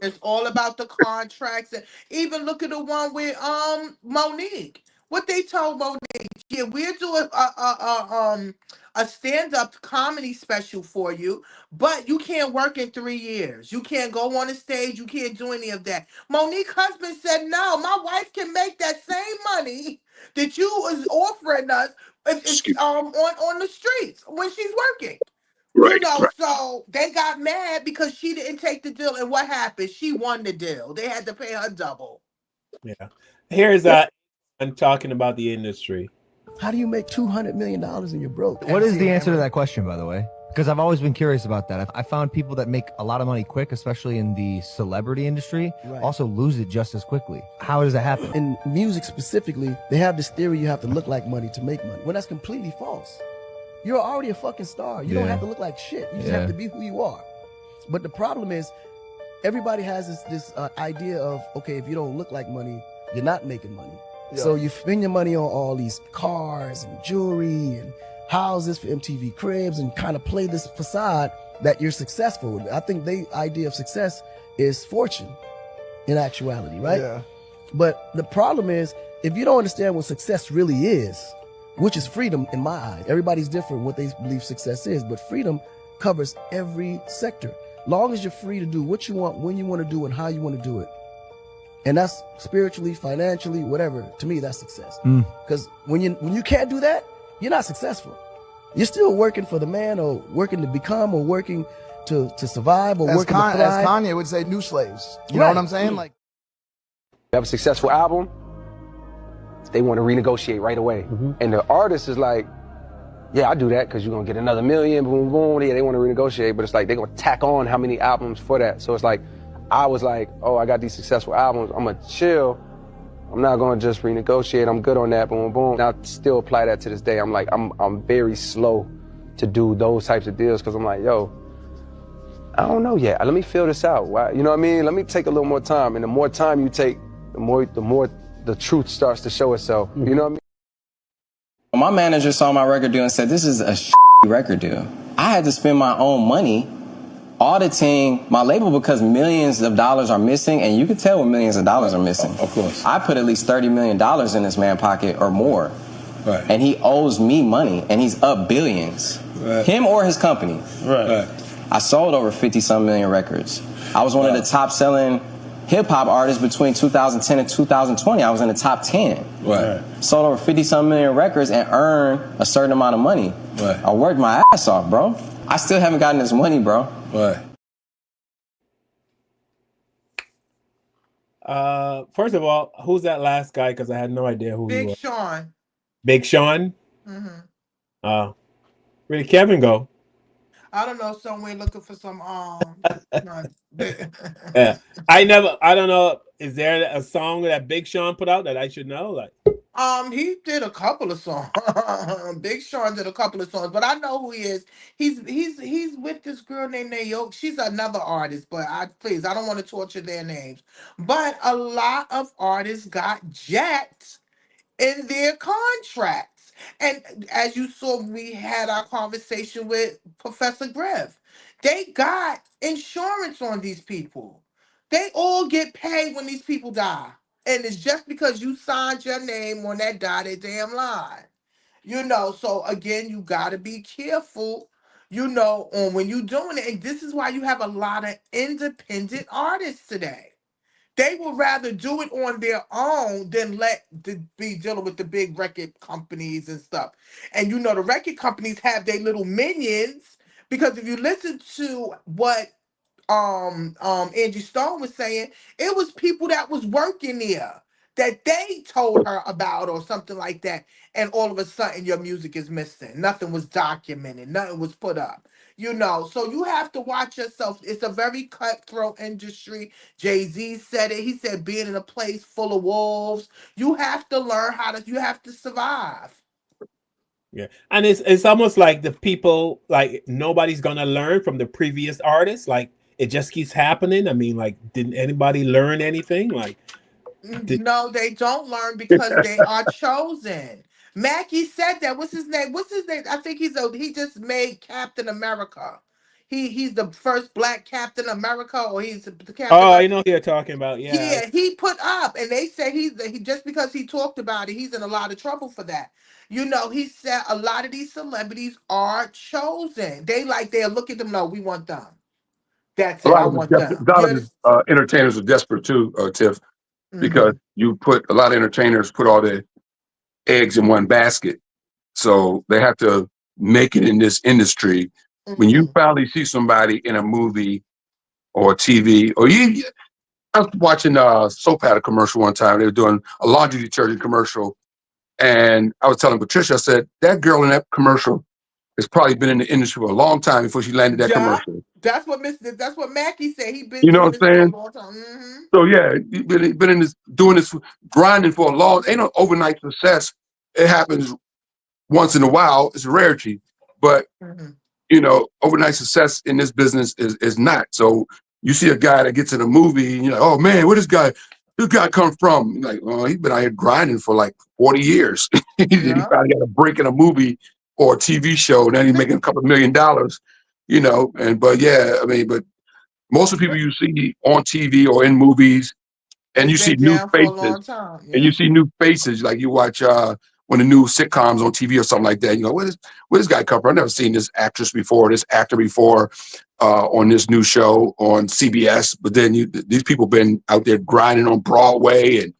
It's all about the contracts. And even look at the one with Monique. What they told Monique, yeah, we're doing a stand-up comedy special for you, but you can't work in 3 years. You can't go on a stage, you can't do any of that. Monique's husband said, no, my wife can make that same money that you was offering us if Excuse- on the streets when she's working. Right, right. So they got mad because she didn't take the deal. And what happened? She won the deal. They had to pay her double. Yeah. Here's I'm talking about the industry. How do you make $200 million and you're broke? What is the answer to that question, by the way? Because I've always been curious about that. I found people that make a lot of money quick, especially in the celebrity industry, also lose it just as quickly. How does that happen? In music specifically, they have this theory you have to look like money to make money. When that's completely false. You're already a fucking star. You don't have to look like shit. You just have to be who you are. But the problem is, everybody has this idea of, okay, if you don't look like money, you're not making money. Yeah. So you spend your money on all these cars and jewelry and houses for MTV Cribs and kind of play this facade that you're successful. I think the idea of success is fortune in actuality, right? Yeah. But the problem is, if you don't understand what success really is, which is freedom in my eyes. Everybody's different what they believe success is, but freedom covers every sector. Long as you're free to do what you want, when you want to do it, and how you want to do it. And that's spiritually, financially, whatever. To me, that's success. Because when you can't do that, you're not successful. You're still working for the man, or working to become, or working to survive, or working to thrive. As Kanye would say, new slaves. You know what I'm saying? Like, you have a successful album, they want to renegotiate right away. And the artist is like, yeah, I'll do that because you're going to get another million, boom, boom. Yeah, they want to renegotiate, but it's like they're going to tack on how many albums for that. So it's like, I was like, oh, I got these successful albums. I'm going to chill. I'm not going to just renegotiate. I'm good on that, boom, boom. And I still apply that to this day. I'm like, I'm very slow to do those types of deals because I'm like, yo, I don't know yet. Let me feel this out. Why? You know what I mean? Let me take a little more time. And the more time you take, the more the truth starts to show itself. You know what I mean? My manager saw my record deal and said, this is a record deal. I had to spend my own money auditing my label because millions of dollars are missing, and you can tell when millions of dollars are missing. Of course. I put at least $30 million in this man's pocket or more. Right. And he owes me money, and he's up billions. Right. Him or his company. Right. I sold over 50-some million records. I was one of the top selling hip hop artist between 2010 and 2020. I was in the top 10. Right. Sold over 50-some million records and earned a certain amount of money. Right. I worked my ass off, bro. I still haven't gotten this money, bro. Right. First of all, who's that last guy? Because I had no idea who he Big was. Sean. Big Sean? Mm-hmm. Where did Kevin go? I don't know, somewhere looking for some Yeah. I don't know. Is there a song that Big Sean put out that I should know? Like, he did a couple of songs. Big Sean did a couple of songs, but I know who he is. He's with this girl named Naomi. She's another artist, but I don't want to torture their names. But a lot of artists got jacked in their contracts. And as you saw, we had our conversation with Professor Griff. They got insurance on these people. They all get paid when these people die. And it's just because you signed your name on that dotted damn line. So again, you got to be careful, on when you're doing it. And this is why you have a lot of independent artists today. They would rather do it on their own than be dealing with the big record companies and stuff. And the record companies have their little minions, because if you listen to what Angie Stone was saying, it was people that was working there that they told her about or something like that, and all of a sudden your music is missing. Nothing was documented, nothing was put up. So you have to watch yourself. It's a very cutthroat industry. Jay-Z said it. He said, being in a place full of wolves, you have to learn you have to survive. yeah, and it's almost like the people, like, nobody's gonna learn from the previous artists. Like, it just keeps happening. I mean, like, didn't anybody learn anything? Like, No, they don't learn because they are chosen. Mackie said that. What's his name? I think he just made Captain America. He's the first black Captain America, or he's the Captain oh, I America. know who you're talking about. Yeah. Yeah, he put up, and they say he just because he talked about it, he's in a lot of trouble for that. He said a lot of these celebrities are chosen. They'll look at them. No, we want them. That's A it. lot I of want them. entertainers are desperate too, Tiff, because Mhm. you put a lot of entertainers put all their eggs in one basket, so they have to make it in this industry. When you Mhm. finally see somebody in a movie or TV, I was watching a soap had a commercial one time. They were doing a laundry detergent commercial, and I was telling Patricia, I said, that girl in that commercial has probably been in the industry for a long time before she landed that Yeah, commercial. that's what Mackie said. He been You know doing what this I'm for a saying? long time. Hmm. So yeah, you've been in this, doing this, grinding for a long. Ain't no overnight success. It happens once in a while. It's a rarity, but Hmm. overnight success in this business is not. So you see a guy that gets in a movie, and you're like, oh man, where this guy come from? You're like, oh, he's been out here grinding for like 40 years. He Yeah. finally got a break in a movie or a TV show, and then he's making a couple $1 million. But yeah, I mean, but most of the people you see on TV or in movies, and It's you see been new down for a faces, long time. and you Yeah. see new faces, like you watch one of the new sitcoms on TV or something like that. You know, where this guy come from? I've never seen this actress before, this actor before, on this new show on CBS. But then these people been out there grinding on Broadway and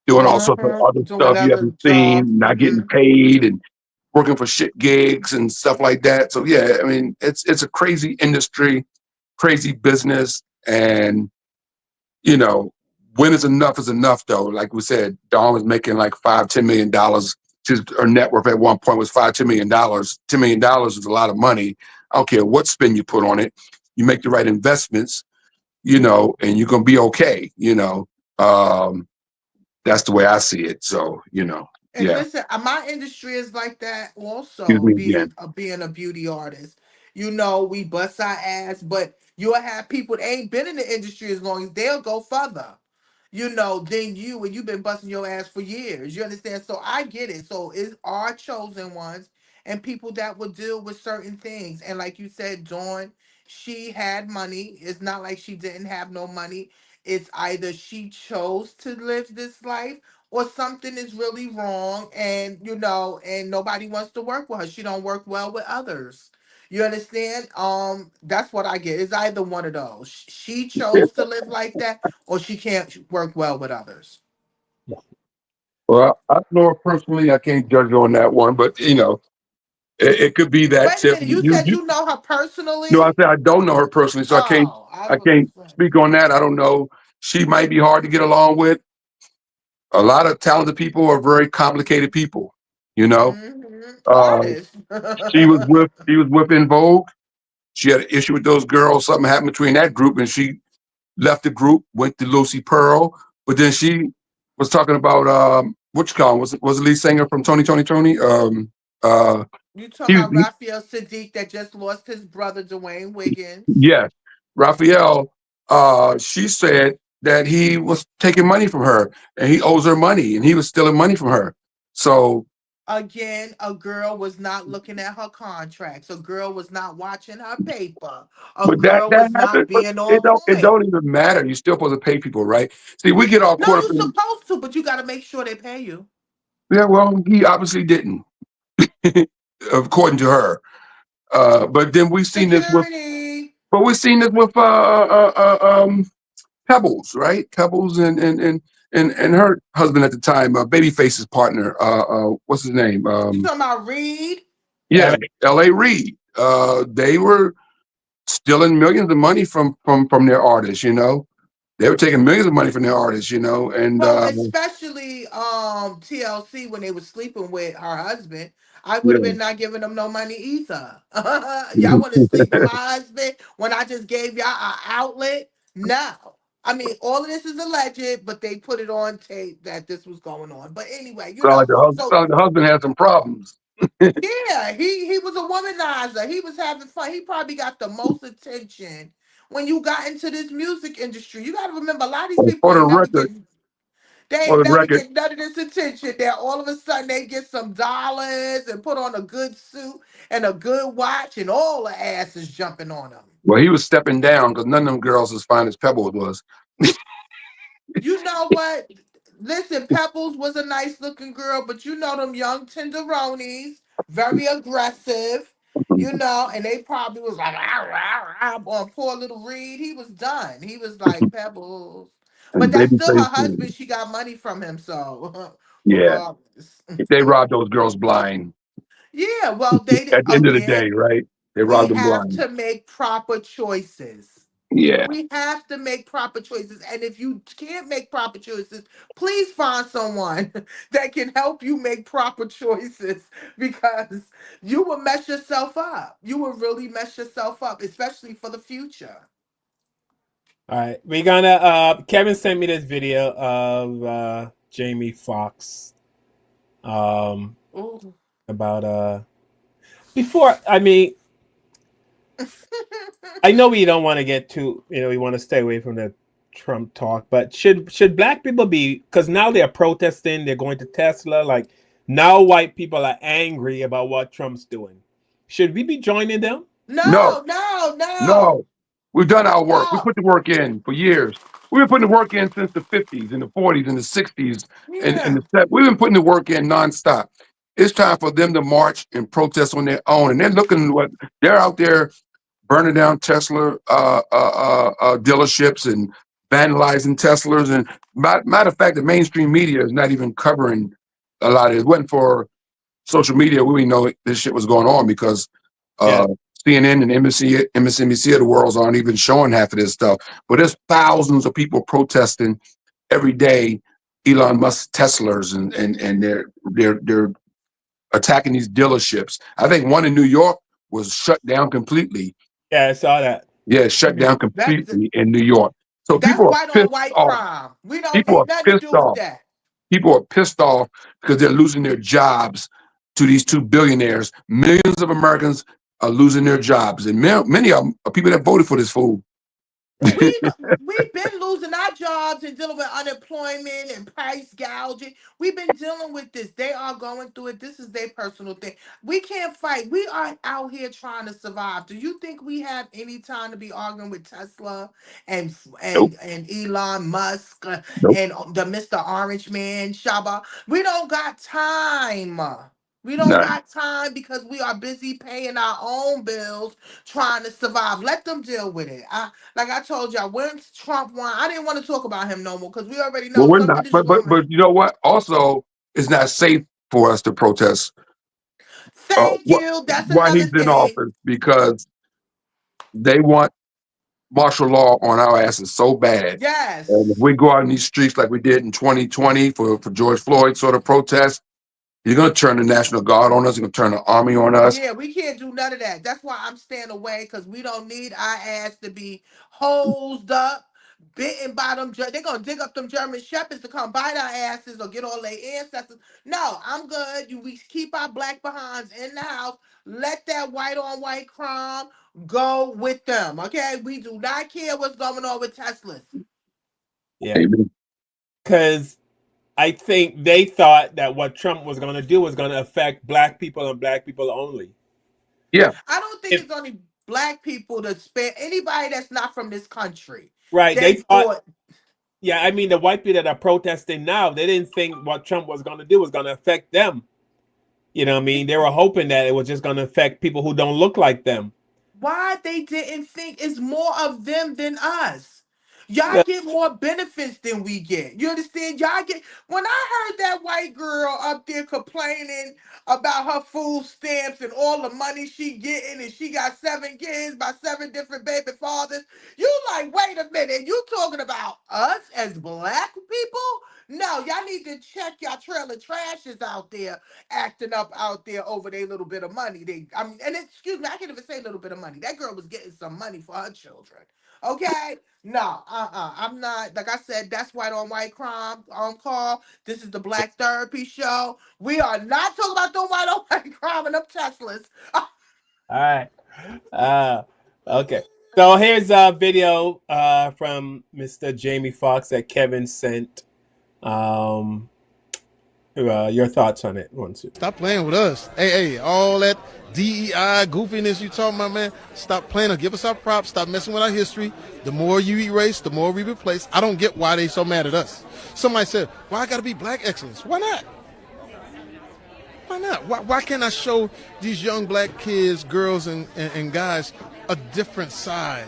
doing all sorts of other Doing stuff you other haven't jobs. seen, not getting paid and working for shit gigs and stuff like that. So yeah, I mean, it's a crazy industry, crazy business, and you know, when is enough though. Like we said, Dawn was making like $5-10 million. Her net worth at one point was $5-10 million. $10 million is a lot of money. I don't care what spin you put on it. You make the right investments, and you're gonna be okay. That's the way I see it. So, And yeah. listen, my industry is like that Excuse also, me being again. being a beauty artist. We bust our ass, but you'll have people that ain't been in the industry as long as they'll go further. Than you, and you've been busting your ass for years. You understand? So I get it. So it's our chosen ones and people that will deal with certain things. And like you said, Dawn, she had money. It's not like she didn't have no money. It's either she chose to live this life or something is really wrong, and and nobody wants to work with her. She don't work well with others. You understand? That's what I get. It's either one of those. She chose to live like that, or she can't work well with others. Well, I don't know her personally. I can't judge her on that one, but it could be that Wait a tip. minute. You said you know her No, I personally? said I don't know her personally, so Oh, I I was gonna can't say. speak on that. I don't know. She might be hard to get along with. A lot of talented people are very complicated people. You know, uh, Artist. she was with En Vogue. She had an issue with those girls. Something happened between that group, and she left the group, went to Lucy Pearl. But then she was talking about what you call him? Was the lead singer from Tony? Uh, You talking he, about Raphael Sadiq that just lost his brother Dwayne Wiggins? yes, Raphael. She said that he was taking money from her, and he owes her money, and he was stealing money from her. So, Again, a girl was not looking at her contracts. A girl was not watching her paper. A but girl that was not happened. But being on it point. don't even matter. You're still supposed to pay people, right? See, we get all No, caught up you're in. supposed to, but you got to make sure they pay you. Yeah, well, he obviously didn't, according to her. But then we've seen this with. Security. But we've seen this with Pebbles, right? Pebbles and her husband at the time, Babyface's partner. What's his name? You talking about Reed? Yeah, L.A. Reid. They were stealing millions of money from their artists. You know, they were taking millions of money from their artists. You know, and Well, especially TLC when they was sleeping with her husband. I would have yeah. been not giving them no money either. Y'all want to sleep with my husband when I just gave y'all an outlet? No. I mean, all of this is alleged, but they put it on tape that this was going on. But anyway, so Sound like the husband had some problems. yeah, he was a womanizer. He was having fun. He probably got the most attention when you got into this music industry. You got to remember, a lot of these people For the ain't never record, get they for ain't the never record, get none of this attention. That all of a sudden they get some dollars and put on a good suit and a good watch, and all the ass is jumping on them. well, he was stepping down because none of them girls as fine as Pebbles was. You know what? Listen, Pebbles was a nice looking girl, but you know them young tenderonis, very aggressive, and they probably was like, on poor little Reed. He was done. He was like Pebbles. But And that's still her Babyface, husband. She got money from him, so yeah, regardless. they robbed those girls blind. Yeah, well, they At the end of the again, day, right? They we robbed them have blind. to make proper choices. Yeah. We have to make proper choices. And if you can't make proper choices, please find someone that can help you make proper choices because you will mess yourself up. You will really mess yourself up, especially for the future. All right, we're gonna. Kevin sent me this video of Jamie Foxx Ooh. about before. I mean, I know we don't want to get too. We want to stay away from the Trump talk, but should black people be? Because now they're protesting. They're going to Tesla. Like now, white people are angry about what Trump's doing. Should we be joining them? No, No, no, no, no. We've done our work. We no. put the work in for years. We've been putting the work in since the 50s and the 40s and the 60s and Yeah. we've been putting the work in nonstop. It's time for them to march and protest on their own. And they're looking what they're out there burning down Tesla dealerships and vandalizing Teslas. And matter of fact, the mainstream media is not even covering a lot of it. It wasn't for social media, we know this shit was going on because Yeah. CNN and MSNBC of the world aren't even showing half of this stuff. But there's thousands of people protesting every day. Elon Musk Teslas and they're attacking these dealerships. I think one in New York was shut down completely. Yeah, I saw that. Yeah, shut down That, completely in New York. So that's people are white on pissed white off. crime. We don't People are need nothing to pissed do with off. that. People are pissed off because they're losing their jobs to these two billionaires. Millions of Americans are losing their jobs, and many of them are people that voted for this fool. We've been losing our jobs and dealing with unemployment and price gouging. We've been dealing with this. They are going through it. This is their personal thing. We can't fight. We are out here trying to survive. Do you think we have any time to be arguing with Tesla and Nope, Elon Musk nope. and the Mr. Orange Man Shaba? We don't got time. We don't None. got time because we are busy paying our own bills, trying to survive. Let them deal with it. Like I told y'all, once Trump won, I didn't want to talk about him no more because we already Well, know we're something not. is But brewing. you know what? Also, it's not safe for us to protest Thank you. That's while another he's in thing. office because they want martial law on our asses so bad. And if Yes. we go out in these streets like we did in 2020 for George Floyd sort of protest, you're going to turn the National Guard on us. You're going to turn the Army on us. Yeah, we can't do none of that. That's why I'm staying away because we don't need our ass to be hosed up, bitten by them. They're gonna dig up them German shepherds to come bite our asses or get all their ancestors. No, I'm good. We keep our black behinds in the house. Let that white on white crime go with them. Okay, we do not care what's going on with Teslas. Yeah, because I think they thought that what Trump was going to do was going to affect black people and black people only. Yeah. I don't think it's only black people to spare anybody that's not from this country. Right. They They thought, thought. yeah, I mean, the white people that are protesting now, they didn't think what Trump was going to do was going to affect them. You know what I mean? They were hoping that it was just going to affect people who don't look like them. Why they didn't think it's more of them than us. Y'all Yeah. get more benefits than we get. You understand? Y'all get when I heard that white girl up there complaining about her food stamps and all the money she getting, and she got 7 kids by 7 different baby fathers. You like, wait a minute, you talking about us as black people? No, y'all need to check y'all trailer trashes out there acting up out there over their little bit of money. I mean, and excuse me, I can't even say little bit of money. That girl was getting some money for her children. Okay, no, I'm not. Like I said, that's white on white crime on call. This is the Black Therapy Show. We are not talking about the white on white crime and them Teslas. All right. Okay. So here's a video from Mr. Jamie Foxx that Kevin sent. Your thoughts on it? Stop playing with us. Hey, all that DEI goofiness you talking about, man. Stop playing. Give us our props. Stop messing with our history. The more you erase, the more we replace. I don't get why they so mad at us. Somebody said, "Why I gotta be black excellence?" Why not? Why not? Why can't I show these young black kids, girls, and guys a different side?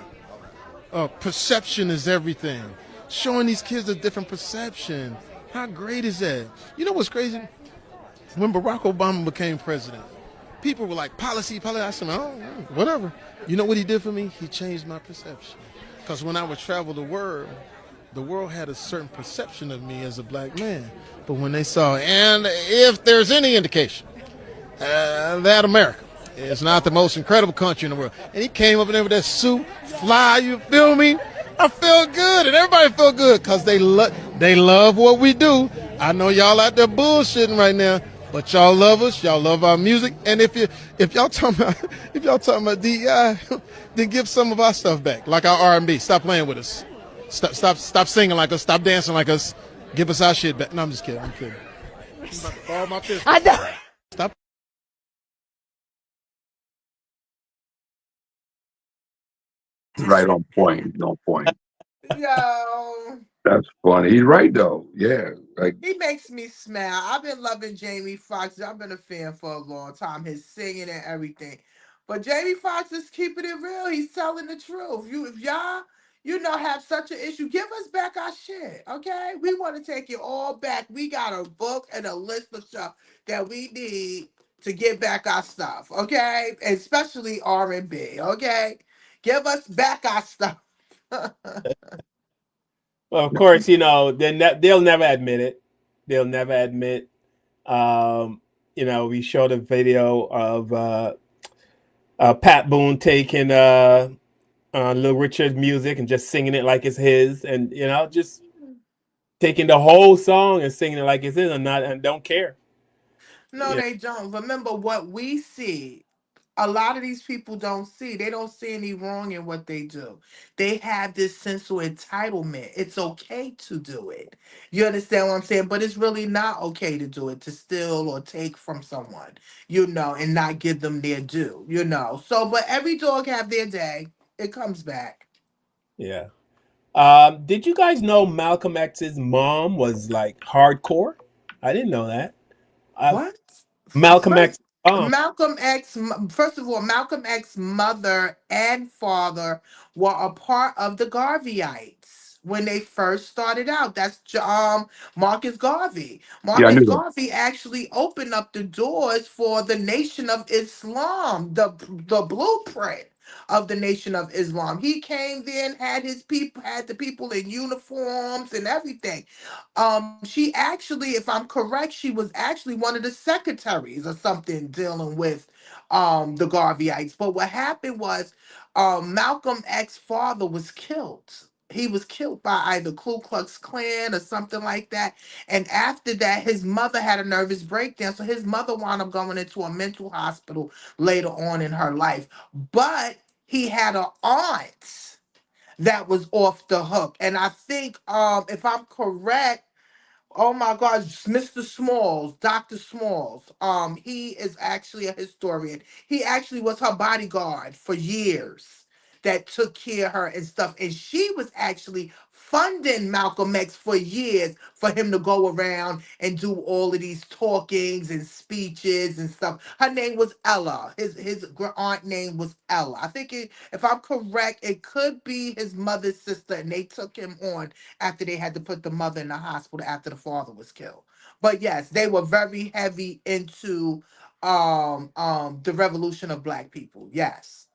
Perception is everything. Showing these kids a different perception. How great is that? You know what's crazy? When Barack Obama became president, people were like, policy. I said, oh, whatever. You know what he did for me? He changed my perception. Because when I would travel the world had a certain perception of me as a black man. But when they saw, and if there's any indication that America is not the most incredible country in the world, and he came up in there with that suit, fly, you feel me? I felt good, and everybody felt good because they love what we do. I know y'all out there bullshitting right now, but y'all love us. Y'all love our music, and if y'all talking about DEI, then give some of our stuff back, like our R&B. Stop playing with us. Stop singing like us. Stop dancing like us. Give us our shit back. No, I'm just kidding. I'm kidding. I'm about to fall my fist. I know. Stop. Right on point. On point. Yo. That's funny. He's right though. Yeah. Like He makes me smile. I've been loving Jamie Foxx. I've been a fan for a long time. His singing and everything. But Jamie Foxx is keeping it real. He's telling the truth. If y'all, have such an issue, give us back our shit. Okay? We want to take it all back. We got a book and a list of stuff that we need to get back our stuff. Okay? Especially R&B. Okay? Give us back our stuff. Well, of course, they'll never admit it. They'll never admit. We showed a video of Pat Boone taking Little Richard's music and just singing it like it's his, and just taking the whole song and singing it like it's his, and don't care. No, they don't. Remember what we see. A lot of these people don't see. They don't see any wrong in what they do. They have this sense of entitlement. It's okay to do it. You understand what I'm saying? But it's really not okay to do it, to steal or take from someone, and not give them their due. So, but every dog have their day. It comes back. Yeah. Did you guys know Malcolm X's mom was like hardcore? I didn't know that. What? Malcolm X. First, Oh, Malcolm X. First of all, Malcolm X's mother and father were a part of the Garveyites when they first started out. That's Marcus Garvey. Yeah, I Marcus knew that. Garvey actually opened up the doors for the Nation of Islam, the blueprint of the Nation of Islam. He came there and had his people, had the people in uniforms and everything. She actually, if I'm correct, she was actually one of the secretaries or something dealing with the Garveyites. But what happened was Malcolm X's father was killed. He was killed by either Ku Klux Klan or something like that. And after that, his mother had a nervous breakdown. So his mother wound up going into a mental hospital later on in her life. But he had an aunt that was off the hook. And I think, if I'm correct, oh my gosh, Mr. Smalls, Dr. Smalls. He is actually a historian. He actually was her bodyguard for years that took care of her and stuff. And she was actually funding Malcolm X for years for him to go around and do all of these talkings and speeches and stuff. Her name was Ella. His aunt name was Ella. I think if I'm correct, it could be his mother's sister, and they took him on after they had to put the mother in the hospital after the father was killed. But yes, they were very heavy into the revolution of black people. Yes.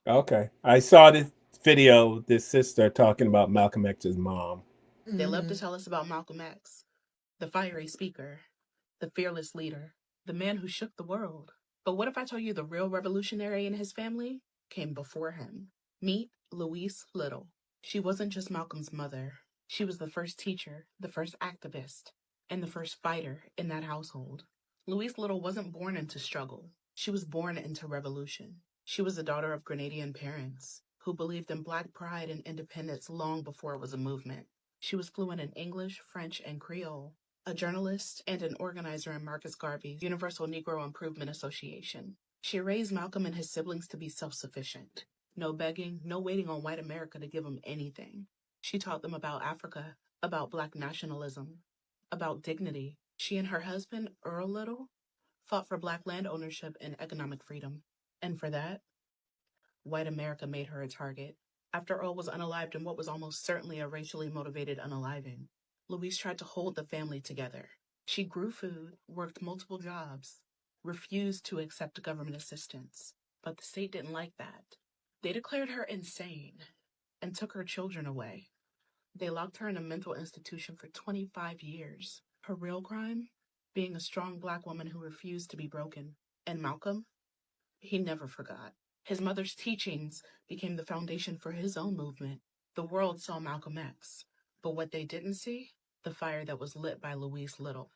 okay. I saw this video. This sister talking about Malcolm X's mom. They love to tell us about Malcolm X, the fiery speaker, the fearless leader, the man who shook the world. But what if I tell you the real revolutionary in his family came before him? Meet Louise Little. She wasn't just Malcolm's mother. She was the first teacher, the first activist, and the first fighter in that household. Louise Little wasn't born into struggle. She was born into revolution. She was the daughter of Grenadian parents who believed in Black pride and independence long before it was a movement. She was fluent in English, French, and Creole, a journalist and an organizer in Marcus Garvey's Universal Negro Improvement Association. She raised Malcolm and his siblings to be self-sufficient. No begging, no waiting on white America to give them anything. She taught them about Africa, about Black nationalism, about dignity. She and her husband, Earl Little, fought for Black land ownership and economic freedom. And for that, white America made her a target. After Earl was unalived in what was almost certainly a racially motivated unaliving, Louise tried to hold the family together. She grew food, worked multiple jobs, refused to accept government assistance. But the state didn't like that. They declared her insane and took her children away. They locked her in a mental institution for 25 years. Her real crime? Being a strong Black woman who refused to be broken. And Malcolm? He never forgot. His mother's teachings became the foundation for his own movement. The world saw Malcolm X, but what they didn't see? The fire that was lit by Louise Little.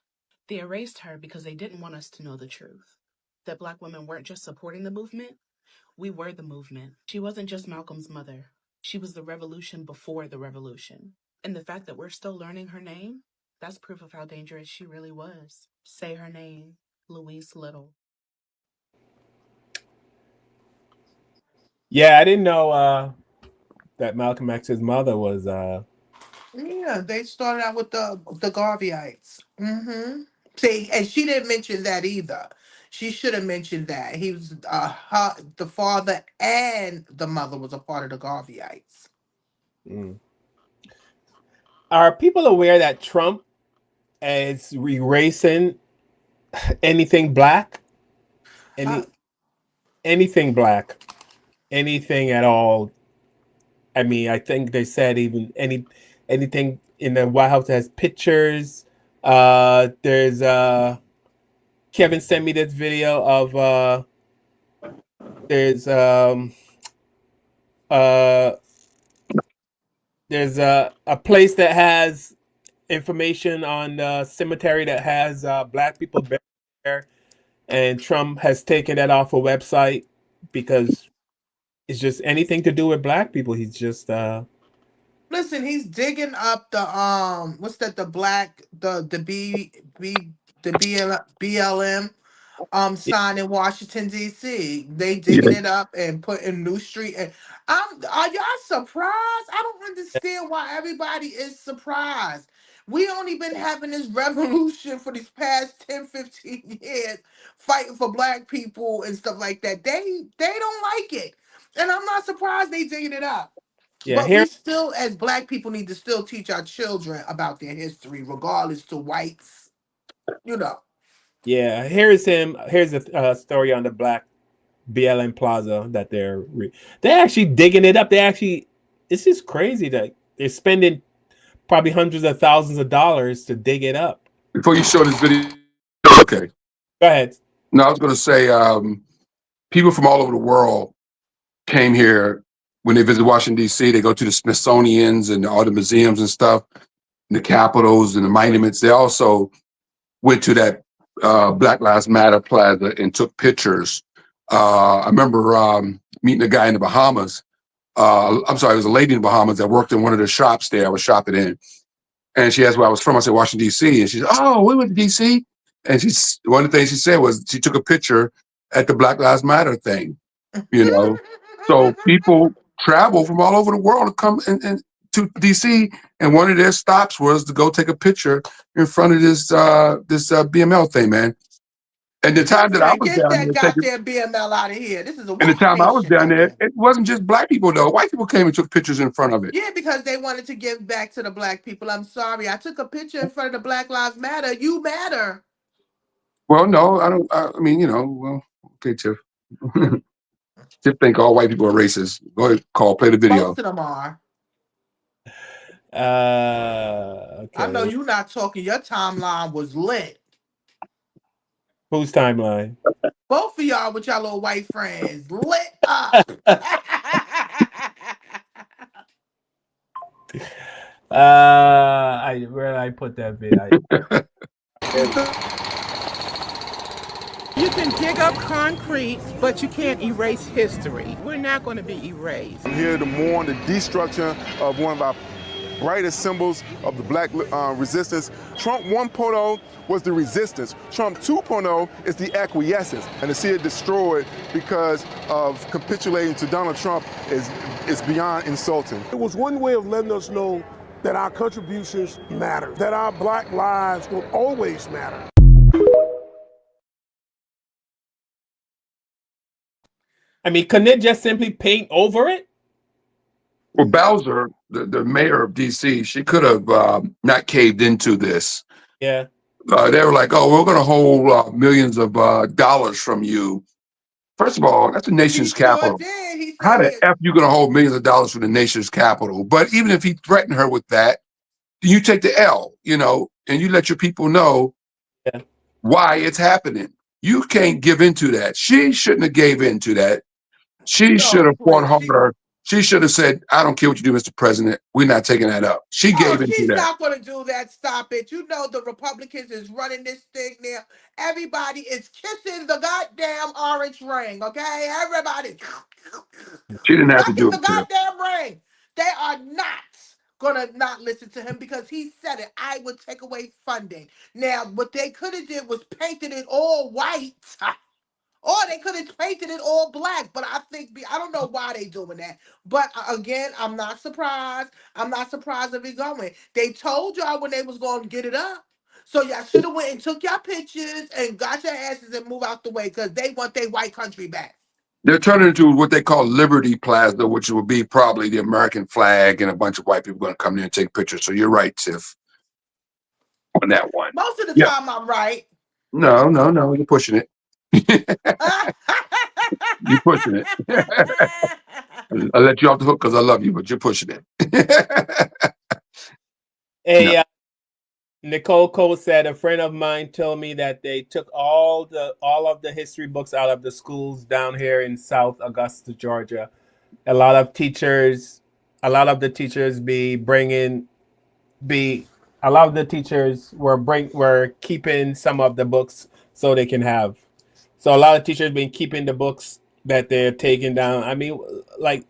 They erased her because they didn't want us to know the truth. That Black women weren't just supporting the movement, we were the movement. She wasn't just Malcolm's mother. She was the revolution before the revolution. And the fact that we're still learning her name, that's proof of how dangerous she really was. Say her name, Louise Little. Yeah, I didn't know that Malcolm X's mother was. Yeah, they started out with the Garveyites. See, and she didn't mention that either. She should have mentioned that. He was the father and the mother was a part of the Garveyites. Mm. Are people aware that Trump is erasing anything black? Uh, Anything black? Anything at all? I mean, I think they said even anything in the White House that has pictures. There's Kevin sent me this video of there's uh there's a place that has information on the cemetery that has black people buried there, and Trump has taken that off a website because it's just anything to do with black people. He's just Listen, he's digging up the what's that, the black, the BLM sign in Washington D.C. They digging it up and putting new street. And are y'all surprised? I don't understand why everybody is surprised. We only been having this revolution for these past 10, 15 years, fighting for black people and stuff like that. They don't like it. And I'm not surprised they digging it up. Yeah, But here. we still, as black people, need to still teach our children about their history, regardless to whites, you know. Yeah, here's him. Here's a story on the Black BLM Plaza that they're actually digging it up. It's just crazy that they're spending probably hundreds of thousands of dollars to dig it up. Before you show this video, okay. Go ahead. No, I was going to say, people from all over the world came here when they visit Washington, D.C. They go to the Smithsonian's and all the museums and stuff, and the capitals and the monuments. They also went to that Black Lives Matter Plaza and took pictures. I remember meeting a guy in the Bahamas. I'm sorry, it was a lady in the Bahamas that worked in one of the shops there I was shopping in. And she asked where I was from. I said, Washington, D.C. And she said, oh, we went to D.C. And one of the things she said was she took a picture at the Black Lives Matter thing, you know. So people travel from all over the world to come and to D.C. And one of their stops was to go take a picture in front of this BML thing, man. And the time that I was Get down that there goddamn BML out of here. This is a and the white time I was nation down out there, here. it wasn't just black people though. White people came and took pictures in front of it. Yeah, because they wanted to give back to the black people. I'm sorry. I took a picture in front of the Black Lives Matter. You matter. Well, no, I don't. I mean, well, okay, Tiff. Tiff think all white people are racist. Go ahead, play the video. Most of them are. Okay. I know you're not talking. Your timeline was lit. Whose timeline? Both of y'all with y'all little white friends. Lit up. Where did I put that video? You can dig up concrete, but you can't erase history. We're not going to be erased. I'm here to mourn the destruction of one of our brightest symbols of the black resistance. Trump 1.0 was the resistance. Trump 2.0 is the acquiescence. And to see it destroyed because of capitulating to Donald Trump is beyond insulting. It was one way of letting us know that our contributions matter, that our black lives will always matter. I mean, couldn't it just simply paint over it? Well, Bowser, the mayor of D.C., she could have not caved into this. Yeah. They were like, oh, we're going to hold millions of dollars from you. First of all, that's the nation's capital. How the F you going to hold millions of dollars from the nation's capital? But even if he threatened her with that, you take the L, and you let your people know why it's happening. You can't give into that. She shouldn't have gave into that. She should have fought harder. She should have said, I don't care what you do, Mr. President. We're not taking that up. She gave into She's that. not going to do that. Stop it. You know the Republicans is running this thing now. Everybody is kissing the goddamn orange ring, okay? Everybody. She didn't have to do the it. goddamn ring. They are not going to not listen to him because he said it. I would take away funding. Now, what they could have did was painted it all white. Or they could have painted it all black, but I don't know why they doing that. But again, I'm not surprised. I'm not surprised if it's going. They told y'all when they was going to get it up. So y'all should have went and took y'all pictures and got your asses and move out the way because they want their white country back. They're turning into what they call Liberty Plaza, which will be probably the American flag, and a bunch of white people going to come there and take pictures. So you're right, Tiff, on that one. Most of the time, I'm right. No, you're pushing it. You're pushing it. I'll let you off the hook because I love you, but you're pushing it. Hey, Nicole Cole said a friend of mine told me that they took all of the history books out of the schools down here in South Augusta, Georgia. A lot of the teachers were keeping some of the books so they can have. So a lot of teachers been keeping the books that they're taking down. I mean, like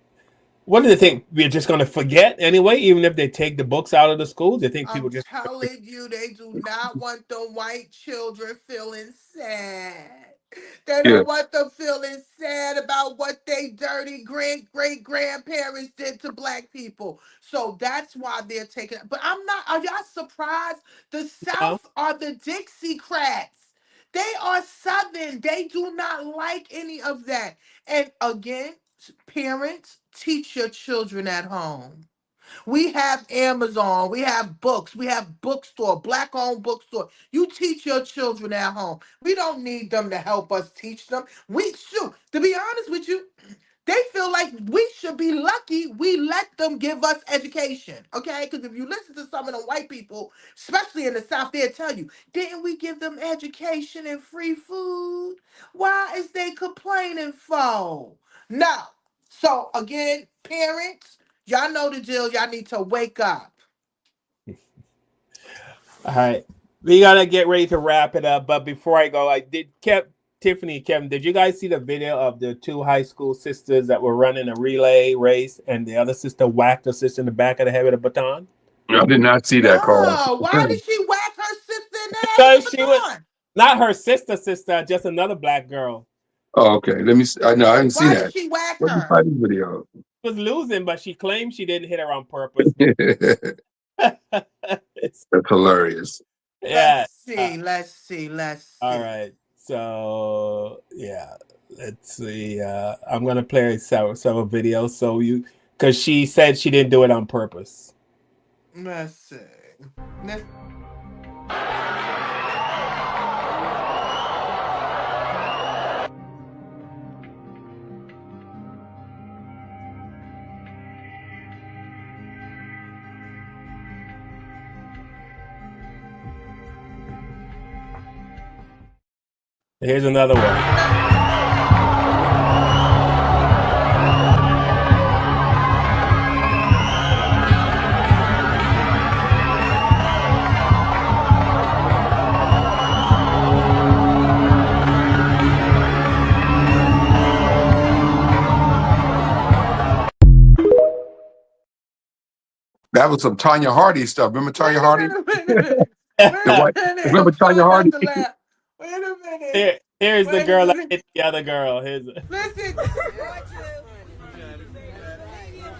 What do they think? We're just going to forget anyway, even if they take the books out of the schools? They think people I'm just telling you, they do not want the white children feeling sad. They Yeah. don't want them feeling sad about what they dirty great grandparents did to black people. So that's why they're taking it. But I'm not, are y'all surprised? The no. South are the Dixiecrats. They are Southern. They do not like any of that. And again, parents, teach your children at home. We have Amazon, we have books, we have bookstore, black owned bookstore. You teach your children at home. We don't need them to help us teach them. We should, to be honest with you, they feel like we should be lucky we let them give us education, okay? Because if you listen to some of the white people, especially in the South, they'll tell you, didn't we give them education and free food? Why is they complaining for? No. So again, parents, y'all know the deal. Y'all need to wake up. All right. We got to get ready to wrap it up. But before I go, Tiffany, Kevin, did you guys see the video of the two high school sisters that were running a relay race and the other sister whacked her sister in the back of the head with a baton? I did not see that, Carl. No, why did she whack her sister in the head Because with a she was baton? not her sister, just another black girl. Oh, okay. Let me see. I know I didn't see Why that. did she whack What's the her? fighting video? She was losing, but she claimed she didn't hit her on purpose. That's hilarious. Yeah. Let's see. All right. So yeah, let's see. I'm gonna play several videos so because she said she didn't do it on purpose. Let's see. Here's another one. That was some Tanya Hardy stuff. Remember Tanya Hardy? Remember Tanya Hardy? Wait a minute. Here's the girl that hit the other girl. Listen.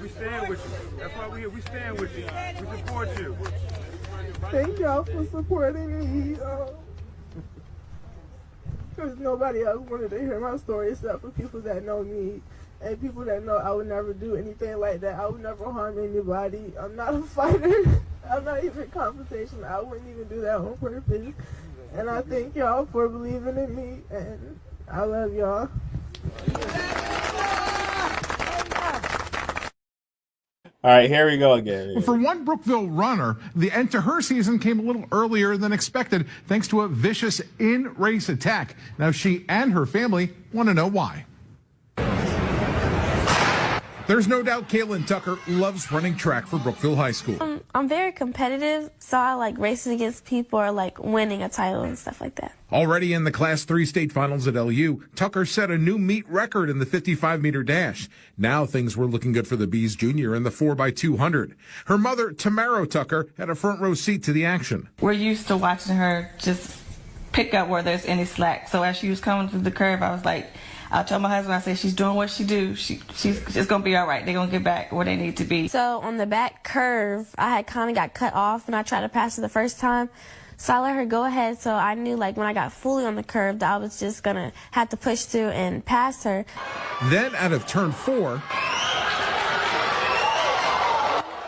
We stand with you. That's why we here. We stand with you. We support you. Thank y'all for supporting me. Because nobody else wanted to hear my story except for people that know me and people that know I would never do anything like that. I would never harm anybody. I'm not a fighter. I'm not even confrontational. I wouldn't even do that on purpose. And I thank y'all for believing in me, and I love y'all. All right, here we go again. For one Brookville runner, the end to her season came a little earlier than expected thanks to a vicious in-race attack. Now she and her family want to know why. There's no doubt Caitlin Tucker loves running track for Brookville High School. I'm very competitive, so I like racing against people or like winning a title and stuff like that. Already in the Class 3 state finals at LU, Tucker set a new meet record in the 55-meter dash. Now things were looking good for the Bees Junior in the 4x200. Her mother, Tamara Tucker, had a front row seat to the action. We're used to watching her just pick up where there's any slack. So as she was coming through the curve, I was like, I'll tell my husband, I said, she's doing what she do. She's going to be all right. They're going to get back where they need to be. So on the back curve, I had kind of got cut off and I tried to pass her the first time. So I let her go ahead. So I knew like when I got fully on the curve that I was just going to have to push through and pass her. Then out of turn 4,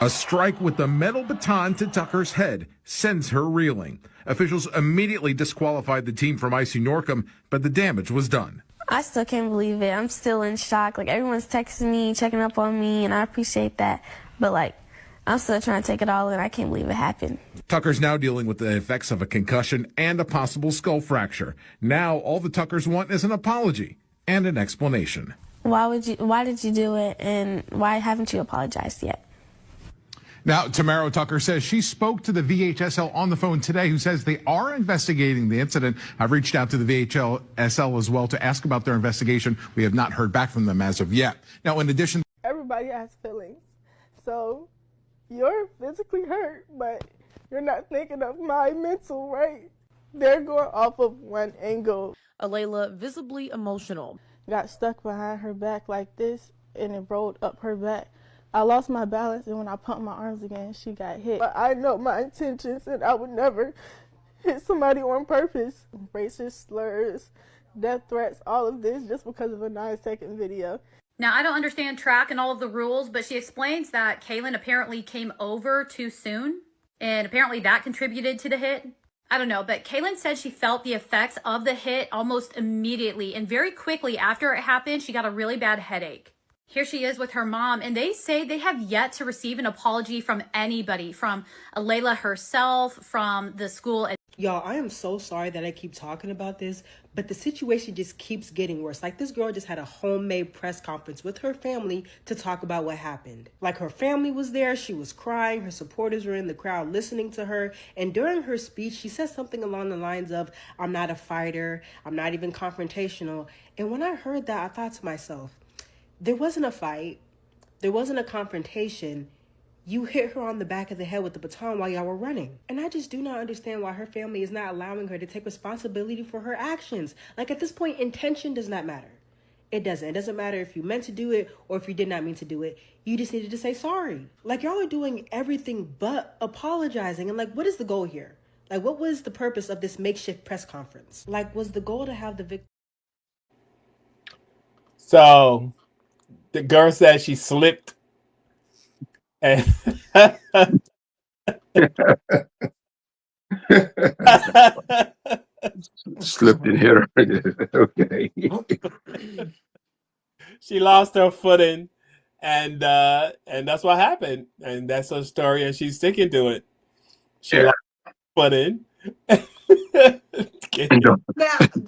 a strike with the metal baton to Tucker's head sends her reeling. Officials immediately disqualified the team from IC Norcom, but the damage was done. I still can't believe it. I'm still in shock. Like, everyone's texting me, checking up on me, and I appreciate that. But, like, I'm still trying to take it all in. I can't believe it happened. Tucker's now dealing with the effects of a concussion and a possible skull fracture. Now, all the Tuckers want is an apology and an explanation. Why did you do it, and why haven't you apologized yet? Now, Tamara Tucker says she spoke to the VHSL on the phone today, who says they are investigating the incident. I've reached out to the VHSL as well to ask about their investigation. We have not heard back from them as of yet. Now, in addition, everybody everybody has feelings. So you're physically hurt, but you're not thinking of my mental, right? They're going off of one angle. Alayla, visibly emotional. Got stuck behind her back like this, and it rolled up her back. I lost my balance, and when I pumped my arms again, she got hit. But I know my intentions, and I would never hit somebody on purpose. Racist slurs, death threats, all of this just because of a 9-second video. Now, I don't understand track and all of the rules, but she explains that Kaylin apparently came over too soon, and apparently that contributed to the hit. I don't know, but Kaylin said she felt the effects of the hit almost immediately, and very quickly after it happened, she got a really bad headache. Here she is with her mom, and they say they have yet to receive an apology from anybody, from Alayla herself, from the school. Y'all, I am so sorry that I keep talking about this, but the situation just keeps getting worse. Like, this girl just had a homemade press conference with her family to talk about what happened. Like, her family was there, she was crying, her supporters were in the crowd listening to her, and during her speech, she said something along the lines of, "I'm not a fighter, I'm not even confrontational." And when I heard that, I thought to myself, there wasn't a fight, there wasn't a confrontation. You hit her on the back of the head with the baton while y'all were running. And I just do not understand why her family is not allowing her to take responsibility for her actions. Like, at this point, intention does not matter. It doesn't. It doesn't matter if you meant to do it or if you did not mean to do it. You just needed to say sorry. Like, y'all are doing everything but apologizing. And like, what is the goal here? Like, what was the purpose of this makeshift press conference? Like, was the goal to have the victim? So the girl said she slipped and Slipped and hit her. Okay. She lost her footing, and that's what happened. And that's her story, and she's sticking to it. She lost her footing.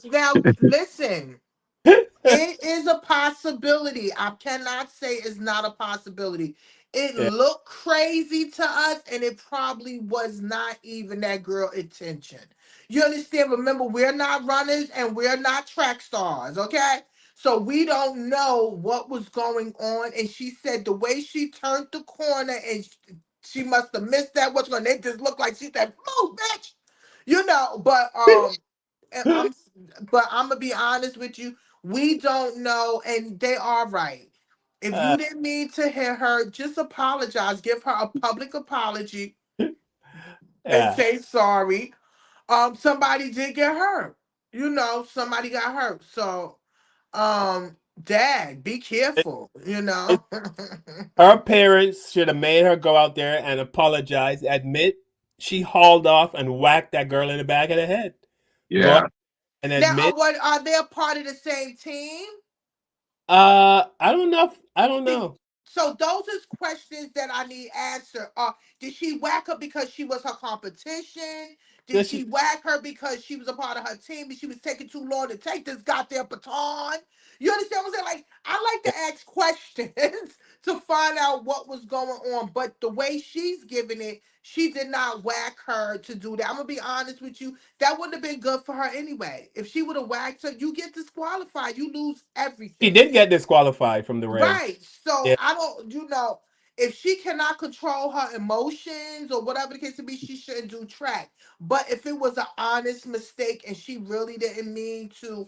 Now, listen. It is a possibility. I cannot say it's not a possibility. It looked crazy to us, and it probably was not even that girl intention. You understand? Remember, we're not runners and we're not track stars, okay? So we don't know what was going on. And she said the way she turned the corner and she must have missed that. What's going on? It just looked like she said, "Move, bitch." You know, but I'm gonna be honest with you. We don't know, and they are right. If you didn't mean to hit her, just apologize. Give her a public apology and say sorry. Somebody did get hurt. You know, somebody got hurt. So, Dad, be careful. You know. Her parents should have made her go out there and apologize, admit she hauled off and whacked that girl in the back of the head. Yeah. And admit. Now, are they a part of the same team? I don't know. So those is questions that I need answered. Did she whack her because she was her competition? Did she whack her because she was a part of her team and she was taking too long to take this goddamn baton? You understand what I'm saying? Like, I like to ask questions to find out what was going on. But the way she's giving it, she did not whack her to do that. I'm gonna be honest with you. That wouldn't have been good for her anyway. If she would have whacked her, you get disqualified. You lose everything. She did get disqualified from the race. Right. So I don't, if she cannot control her emotions or whatever the case to be, she shouldn't do track. But if it was an honest mistake and she really didn't mean to,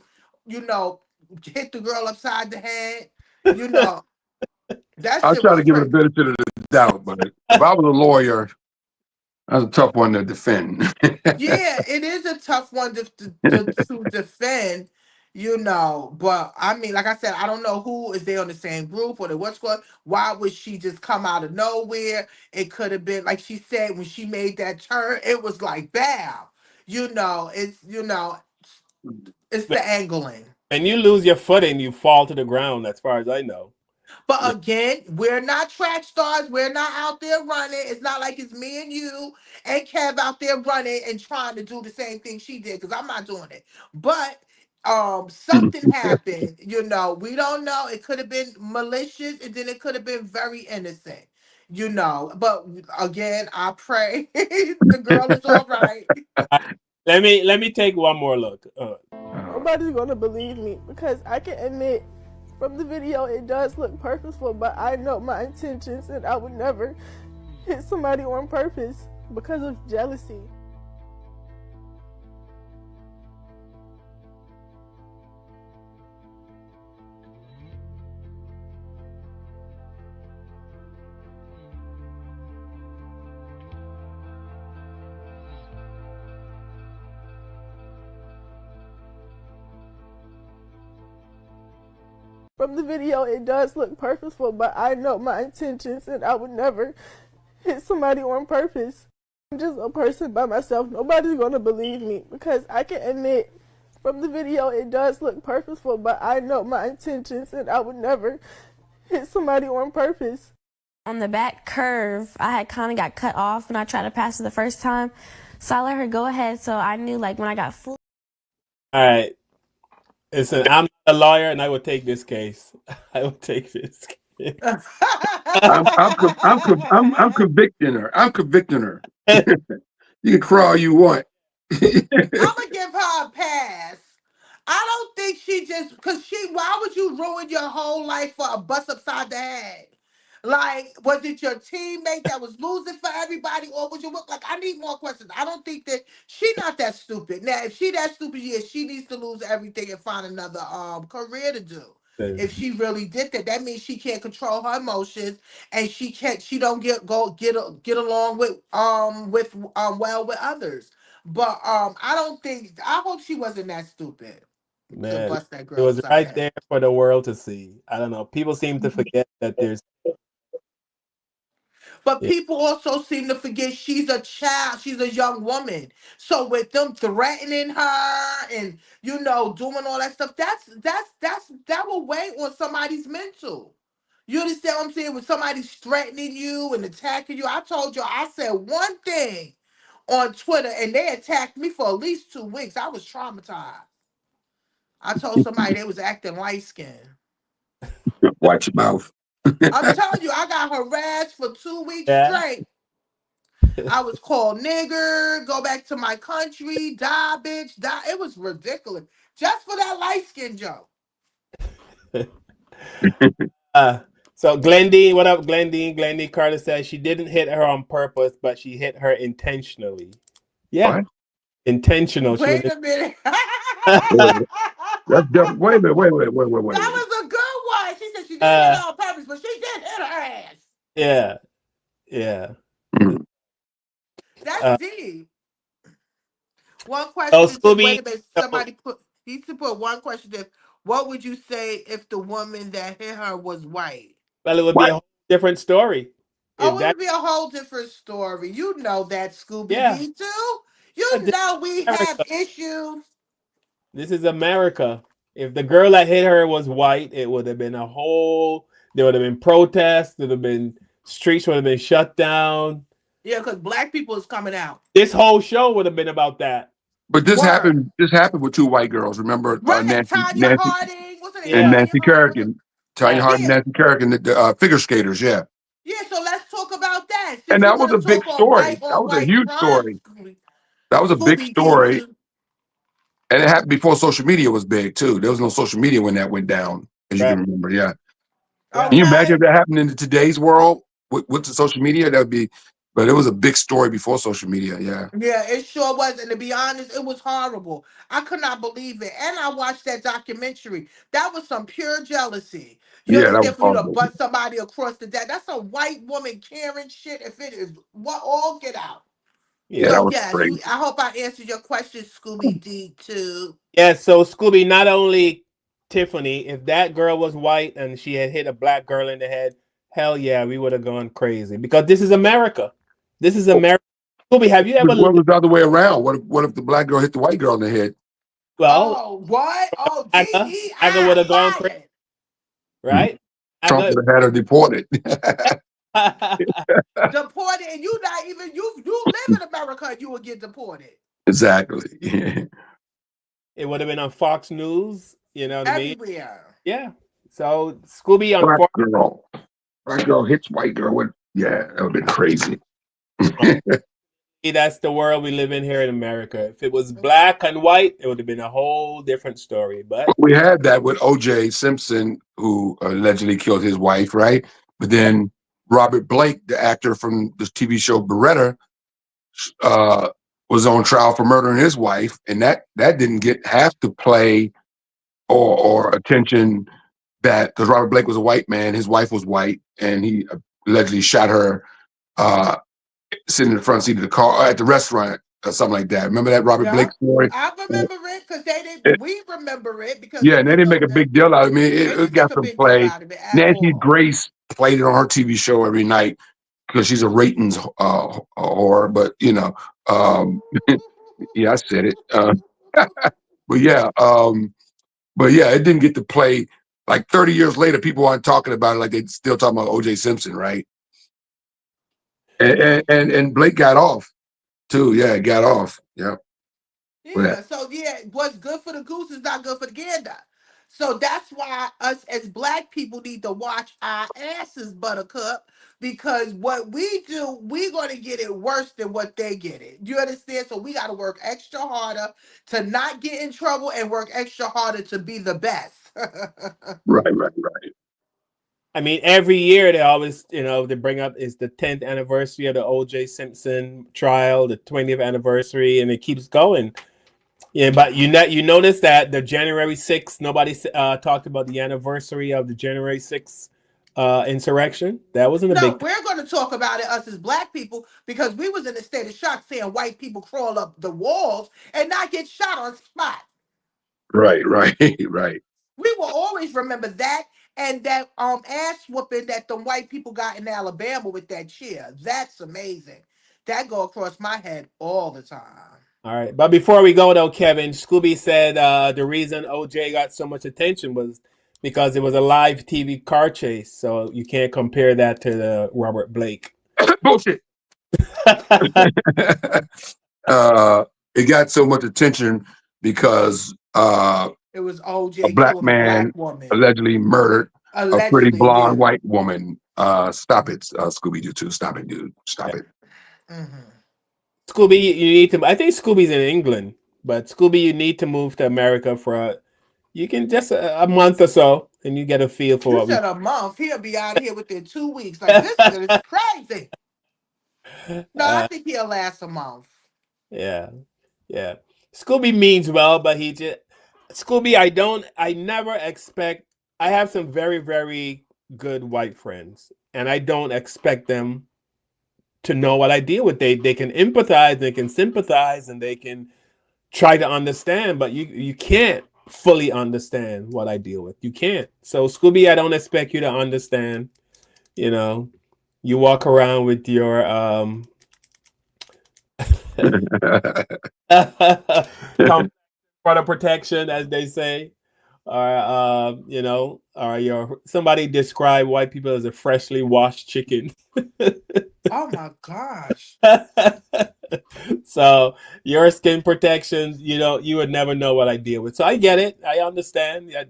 hit the girl upside the head, that I'll shit try was to give it a crazy. benefit of the doubt, but if I was a lawyer, that's a tough one to defend. Yeah, it is a tough one to defend, but I mean, like I said, I don't know who is they on the same group or what's going. Why would she just come out of nowhere? It could have been like she said when she made that turn, it was like bam. It's the angling. And you lose your footing, you fall to the ground, as far as I know. But again, we're not track stars. We're not out there running. It's not like it's me and you and Kev out there running and trying to do the same thing she did, because I'm not doing it. But something happened. We don't know. It could have been malicious, and then it could have been very innocent. But again, I pray the girl is all right. Let me take one more look. Nobody's gonna believe me because I can admit From the video, it does look purposeful, but I know my intentions and I would never hit somebody on purpose because of jealousy. From the video, it does look purposeful, but I know my intentions and I would never hit somebody on purpose. I'm just a person by myself. Nobody's going to believe me because I can admit from the video, it does look purposeful, but I know my intentions and I would never hit somebody on purpose. On the back curve, I had kind of got cut off when I tried to pass it the first time. So I let her go ahead. So I knew like when I got full. All right. Listen, I'm not a lawyer, and I would take this case. I would take this case. I'm convicting her. I'm convicting her. You can cry all you want. I'm gonna give her a pass. I don't think she just why would you ruin your whole life for a bus upside the head? Like, was it your teammate that was losing for everybody, or was you like? I need more questions. I don't think that she not that stupid. Now, if she that stupid, yeah, she needs to lose everything and find another career to do. If she really did that, that means she can't control her emotions and she don't get along with well with others. But I hope she wasn't that stupid to Man, bust that it girl was upside right the there head. for the world to see. I don't know. People seem to forget that there's. But Yeah. people also seem to forget she's a child, she's a young woman. So with them threatening her and doing all that stuff, that will weigh on somebody's mental. You understand what I'm saying? When somebody's threatening you and attacking you, I told you I said one thing on Twitter and they attacked me for at least 2 weeks. I was traumatized. I told somebody they was acting light skinned. Watch your mouth. I'm telling you, I got harassed for 2 weeks Yeah. straight. I was called nigger, go back to my country, die, bitch, die. It was ridiculous. Just for that light skin joke. So Glendine, what up, Glendine? Glendine Carter says she didn't hit her on purpose, but she hit her intentionally. Yeah. What? Intentional. Wait a minute. That's just, wait a minute. Wait. That was a good one. She said she didn't hit her on purpose, but she did hit her ass. Yeah. Yeah. That's deep. One question is Scooby, wait a minute. Somebody needs to put one question is what would you say if the woman that hit her was white? Well, it would be a whole different story. Oh, it would be a whole different story. You know that, Scooby Yeah. D too. You know we have issues. This is America. If the girl that hit her was white, it would have been there would have been protests, there would have been streets would have been shut down. Yeah, because black people is coming out. This whole show would have been about that. But this happened with 2 white girls. Remember Tanya Nancy Harding. What's her name? and Nancy Kerrigan. Tanya Harding, Nancy Kerrigan, the figure skaters, yeah. Yeah, so let's talk about that. Since And that was a big story. That was a huge story. That was a big story. And it happened before social media was big too. There was no social media when that went down, as you can remember. Yeah. Can you imagine if that happened in today's world with the social media? That would be, but it was a big story before social media. Yeah. Yeah, it sure was. And to be honest, it was horrible. I could not believe it. And I watched that documentary. That was some pure jealousy. You Yeah, that was understand? For you to horrible. butt somebody across the deck. That's a white woman caring shit. If it is what all get out. Yeah, So that was yes, crazy. I hope I answered your question, Scooby D too. Yeah, so Scooby, not only Tiffany, if that girl was white and she had hit a black girl in the head, hell yeah, we would have gone crazy. Because this is America. This is America. Scooby, have you ever What was the other way around? What if the black girl hit the white girl in the head? Well, what? Oh, I would have gone crazy. Right? Trump would have had her deported. Deported, and you not even you live in America and you will get deported. Exactly. It would have been on Fox News, you know what I mean? Everywhere. Yeah. So Scooby on Black girl hits white girl. Yeah, that would have been crazy. That's the world we live in here in America. If it was black and white, it would have been a whole different story. But We had that with O.J. Simpson, who allegedly killed his wife, right? But then Robert Blake, the actor from the TV show Beretta, was on trial for murdering his wife, and that didn't get half the play or attention that, because Robert Blake was a white man, his wife was white, and he allegedly shot her sitting in the front seat of the car at the restaurant or something like that. Remember that Robert Blake story? I remember it because they didn't. We remember it because Yeah, it and they was didn't make on a that. big deal out of it. I mean, They it didn't got make a some big deal play. out of it at Nancy all. Grace played it on her TV show every night because she's a ratings whore. But yeah, I said it. But yeah, it didn't get to play. Like 30 years later, people aren't talking about it like they still talking about O.J. Simpson, right? And Blake got off too. Yeah, got off. Yeah. Yeah. So what's good for the goose is not good for the gander. So that's why us as black people need to watch our asses, Buttercup, because what we do, we're gonna get it worse than what they get it. You understand? So we gotta work extra harder to not get in trouble and work extra harder to be the best. Right. I mean, every year they always, they bring up is the 10th anniversary of the O.J. Simpson trial, the 20th anniversary, and it keeps going. Yeah, but you notice that the January 6th, nobody talked about the anniversary of the January 6th insurrection. That wasn't a No, big. we're going to talk about it, us as black people, because we was in a state of shock seeing white people crawl up the walls and not get shot on spot. Right. We will always remember that and that ass whooping that the white people got in Alabama with that chair. That's amazing. That go across my head all the time. All right, but before we go though, Kevin, Scooby said the reason OJ got so much attention was because it was a live TV car chase. So you can't compare that to the Robert Blake. Bullshit. It got so much attention because it was OJ a black killing a black man woman. allegedly murdered a pretty blonde yeah. white woman. Stop it, Scooby-Doo too. Stop it, dude. Stop it. Mm-hmm. Scooby, you need to. I think Scooby's in England, but Scooby, you need to move to America for you can just a month or so, and you get a feel for You what said a month. He'll be out here within 2 weeks. Like this is crazy. No, I think he'll last a month. Yeah. Scooby means well, but he just Scooby. I never expect. I have some very very good white friends, and I don't expect them to know what I deal with. They can empathize, they can sympathize, and they can try to understand, but you can't fully understand what I deal with. You can't. So Scooby, I don't expect you to understand. You walk around with your product protection, as they say, or your somebody describe white people as a freshly washed chicken. Oh my gosh. So your skin protections, you would never know what I deal with. So I get it. I understand. I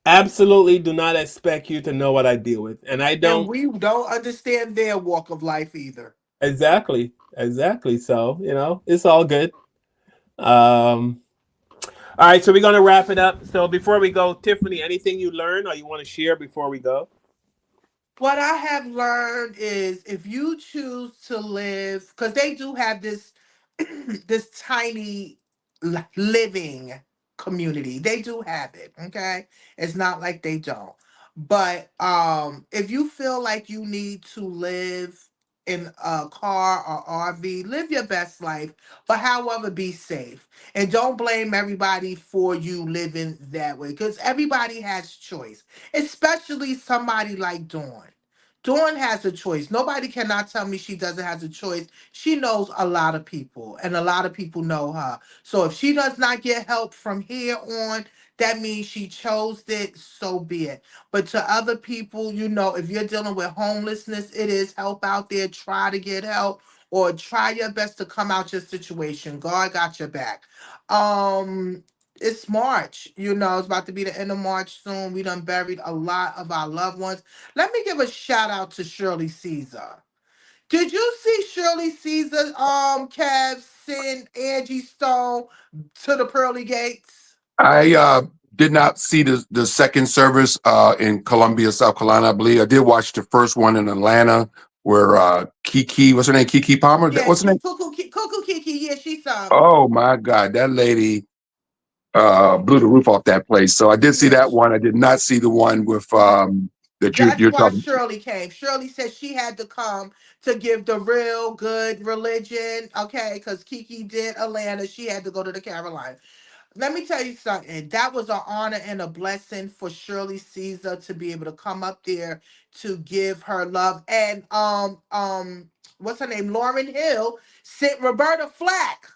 absolutely do not expect you to know what I deal with. And I don't. And we don't understand their walk of life either. Exactly. So, it's all good. All right, so we're gonna wrap it up. So before we go, Tiffany, anything you learned or you want to share before we go? What I have learned is if you choose to live, because they do have this this tiny living community. They do have it, okay? It's not like they don't. But if you feel like you need to live in a car or RV, live your best life, but however be safe. And don't blame everybody for you living that way because everybody has choice, especially somebody like Dawn. Dawn has a choice. Nobody cannot tell me she doesn't have a choice. She knows a lot of people, and a lot of people know her. So if she does not get help from here on, that means she chose it, so be it. But to other people, if you're dealing with homelessness, it is help out there. Try to get help or try your best to come out your situation. God got your back. It's March, it's about to be the end of March soon. We done buried a lot of our loved ones. Let me give a shout out to Shirley Caesar. Did you see Shirley Caesar, Kev send Angie Stone to the pearly gates? I did not see the second service in Columbia, South Carolina, I believe. I did watch the first one in Atlanta where Kiki, what's her name? Kiki Palmer? Yeah, What's her name? Cuckoo Kiki. Yeah, she sung. Oh my God, that lady blew the roof off that place. So I did see that Yes. one. I did not see the one with that That's you're why talking. Shirley came. Shirley said she had to come to give the real good religion, okay? Because Kiki did Atlanta. She had to go to the Carolinas. Let me tell you something. That was an honor and a blessing for Shirley Caesar to be able to come up there to give her love. And what's her name? Lauren Hill sent Roberta Flack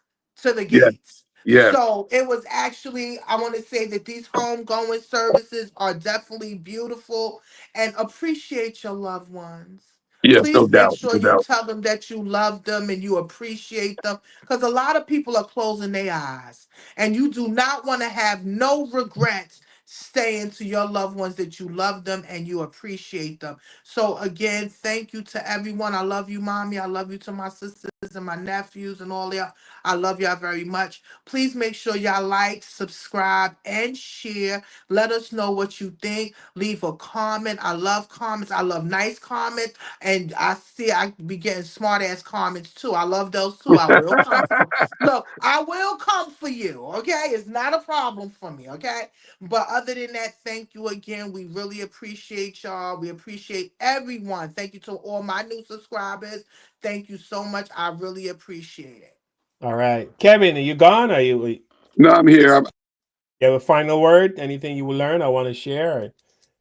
to the Yeah, gates. yeah, So it was actually, I want to say that these homegoing services are definitely beautiful, and appreciate your loved ones. yes, no Please make doubt, sure no you doubt. tell them that you love them and you appreciate them, because a lot of people are closing their eyes, and you do not want to have no regrets saying to your loved ones that you love them and you appreciate them. So again, thank you to everyone. I love you, mommy. I love you to my sisters and my nephews and all y'all. I love y'all very much. Please make sure y'all like, subscribe, and share. Let us know what you think. Leave a comment. I love comments. I love nice comments. And I see I be getting smart ass comments too. I love those too. I will come for. Look, I will come for you. Okay, it's not a problem for me. Okay, but other than that, thank you again. We really appreciate y'all. We appreciate everyone. Thank you to all my new subscribers. Thank you so much. I really appreciate it. All right, Kevin, are you gone? Are you No, I'm here. have a final word? Anything you will learn? I want to share.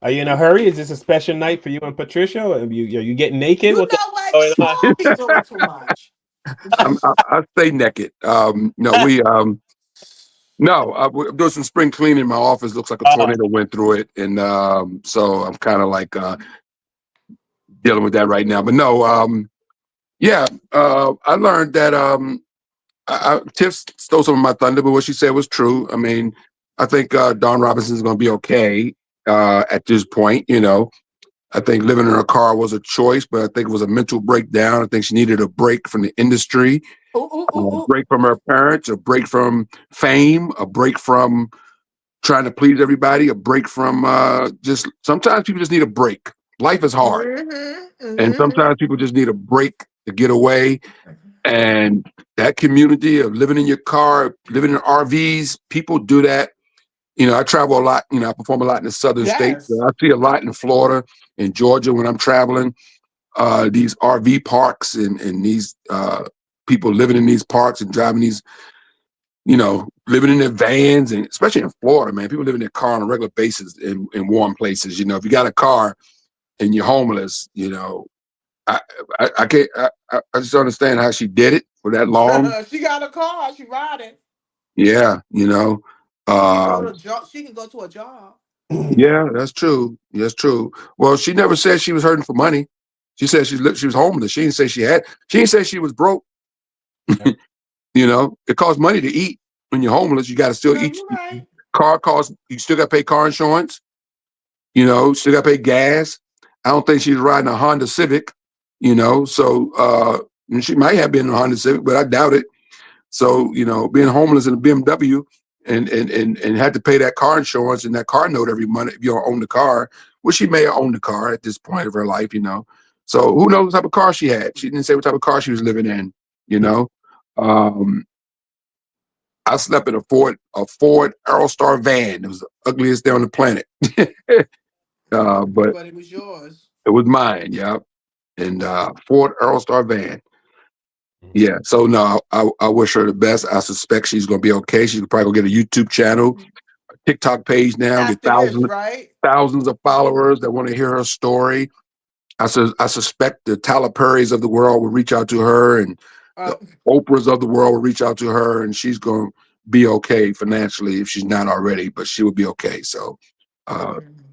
Are you in a hurry? Is this a special night for you and Patricia? Are you getting naked? You What the know what? going on? Y'all be doing too much. I stay naked. No, we're doing some spring cleaning. My office looks like a tornado went through it, and so I'm kind of like dealing with that right now. But no, yeah, I learned that Tiff stole some of my thunder, but what she said was true. I mean, I think Dawn Robinson is going to be okay at this point. You know, I think living in her car was a choice, but I think it was a mental breakdown. I think she needed a break from the industry, a break from her parents, a break from fame, a break from trying to please everybody, a break from just sometimes people just need a break. Life is hard. And sometimes people just need a break to get away. And that community of living in your car, living in RVs, people do that. You know, I travel a lot. You know, I perform a lot in the southern states. Yes. So I see a lot in Florida, in Georgia when I'm traveling. These RV parks and these people living in these parks and driving these, you know, living in their vans, and especially in Florida, man, people live in their car on a regular basis in warm places. You know, if you got a car and you're homeless, you know, I can't. I just don't understand how she did it for that long. She got a car. She riding. Yeah, you know. She can go to job. She can go to a job. Yeah, that's true. That's true. Well, she never said she was hurting for money. She said she was homeless. She didn't say she had. She didn't say she was broke. You know, it costs money to eat when you're homeless. You got to still No, eat. you're right. Car costs. You still got to pay car insurance. You know, still got to pay gas. I don't think she's riding a Honda Civic. You know, so she might have been in a Honda Civic, but I doubt it. So, you know, being homeless in a BMW and had to pay that car insurance and that car note every month if you don't own the car, well, she may have owned the car at this point of her life, you know. So who knows what type of car she had? She didn't say what type of car she was living in, you know. Um, I slept in a Ford Aerostar van. It was the ugliest thing on the planet. But But it was yours. it was mine, yeah. And Ford Aerostar van. Yeah, so no, I wish her the best. I suspect she's gonna be okay. She's probably gonna get a YouTube channel, a TikTok page now, get After this, right? thousands of followers that want to hear her story. I suspect the Tyler Perrys of the world will reach out to her, and the Oprahs of the world will reach out to her, and she's gonna be okay financially if she's not already, but she will be okay. So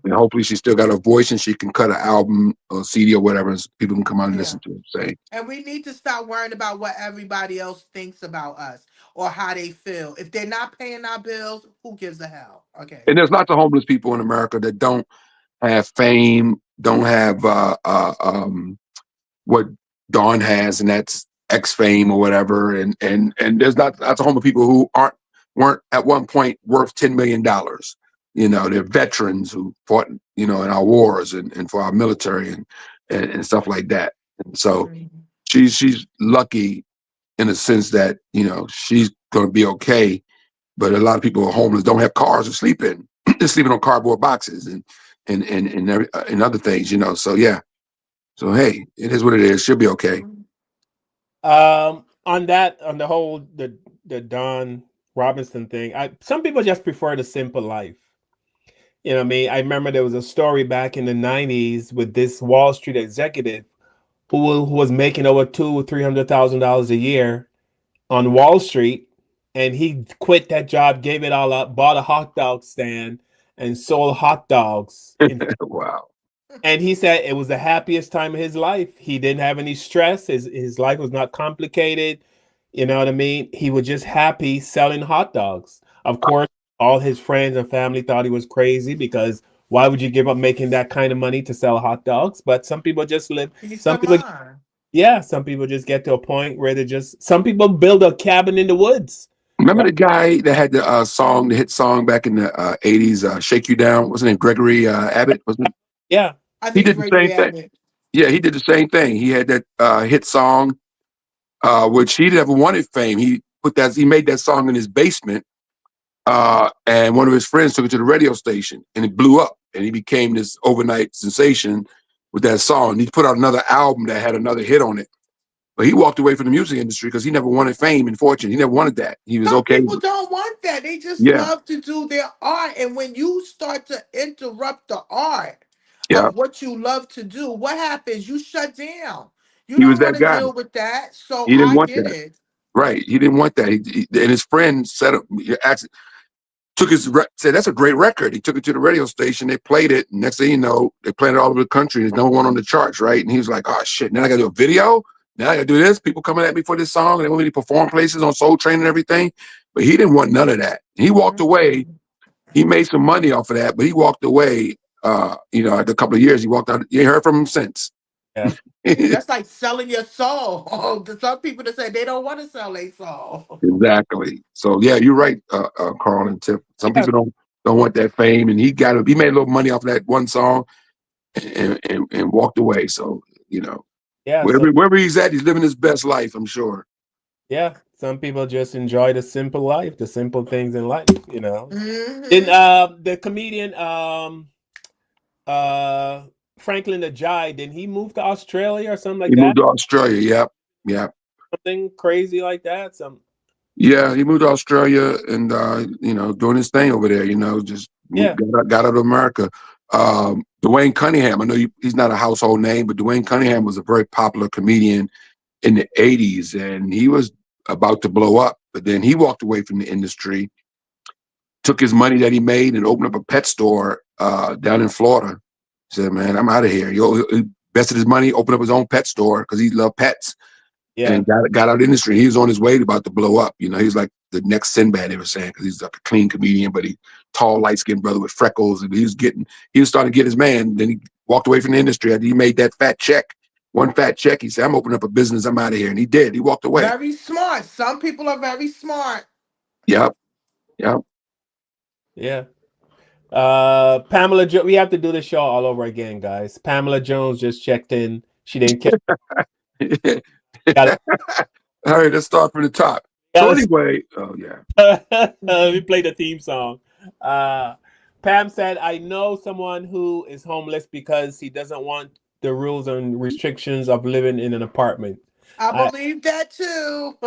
and hopefully she still got her voice and she can cut an album or CD or whatever, and people can come out and Yeah. listen to it. Say. And we need to stop worrying about what everybody else thinks about us or how they feel. If they're not paying our bills, who gives a hell? Okay. And there's lots of homeless people in America that don't have fame, don't have what Dawn has, and that's X Fame or whatever. And there's that's a home of people who weren't at one point worth $10 million. You know, they're veterans who fought, you know, in our wars and for our military and stuff like that. And so she's lucky in the sense that, you know, she's going to be okay. But a lot of people are homeless, don't have cars to sleep in. They're sleeping on cardboard boxes and other things, you know. So yeah. So hey, it is what it is. She'll be okay. On the whole the Don Robinson thing, some people just prefer the simple life. You know what I mean? I remember there was a story back in the 90s with this Wall Street executive who was making over $200,000-$300,000 a year on Wall Street, and he quit that job, gave it all up, bought a hot dog stand, and sold hot dogs. Wow. And he said it was the happiest time of his life. He didn't have any stress. His life was not complicated. You know what I mean? He was just happy selling hot dogs. Of course, all his friends and family thought he was crazy because why would you give up making that kind of money to sell hot dogs? But some people just live. Some people just get to a point where some people build a cabin in the woods. Remember the guy that had the hit song back in the 80s, Shake You Down? What's his name? Gregory Abbott, wasn't it? Yeah. He did the same thing. Yeah, he did the same thing. He had that hit song, which he never wanted fame. He made that song in his basement, and one of his friends took it to the radio station, and it blew up, and he became this overnight sensation with that song. He put out another album that had another hit on it. But he walked away from the music industry because he never wanted fame and fortune. He never wanted that. He was okay. People don't want that. They just love to do their art. And when you start to interrupt the art of what you love to do, what happens? You shut down. You don't want to deal with that. So he didn't I want get that. it. Right. He didn't want that. And his friend said, said, that's a great record. He took it to the radio station. They played it. And next thing you know, they played it all over the country. There's no one on the charts, right? And he was like, oh, shit. Now I got to do a video. Now I got to do this. People coming at me for this song. And they want me to perform places on Soul Train and everything. But he didn't want none of that. He walked away. He made some money off of that, but he walked away. You know, after a couple of years, he walked out. You ain't heard from him since. Yeah. That's like selling your soul. Some people that say they don't want to sell their soul. Exactly. So yeah, you're right, Carl and Tip. Some people don't want that fame, and he made a little money off of that one song, and walked away. So you know, wherever he's at, he's living his best life. I'm sure. Yeah, some people just enjoy the simple life, the simple things in life. You know. And the comedian Franklin Ajay, didn't he move to Australia or something like that? He moved to Australia. Yep. Something crazy like that. Yeah, he moved to Australia and you know, doing his thing over there. You know, just got out of America. Dwayne Cunningham. I know he's not a household name, but Dwayne Cunningham was a very popular comedian in the 80s, and he was about to blow up. But then he walked away from the industry, took his money that he made, and opened up a pet store down in Florida. He said, "Man, I'm out of here." He invested his money, opened up his own pet store because he loved pets. Yeah. And got out of the industry. He was on his way about to blow up. You know, he's like the next Sinbad, they were saying, because he's like a clean comedian, but he tall, light-skinned brother with freckles, and he was starting to get his man. Then he walked away from the industry after he made that one fat check. He said, "I'm opening up a business. I'm out of here," and he did. He walked away. Very smart. Some people are very smart. Yep. Yeah. Pamela, we have to do the show all over again, guys. Pamela Jones just checked in. She didn't care. All right, let's start from the top. So anyway, we played the theme song. Pam said, "I know someone who is homeless because he doesn't want the rules and restrictions of living in an apartment." I believe that too.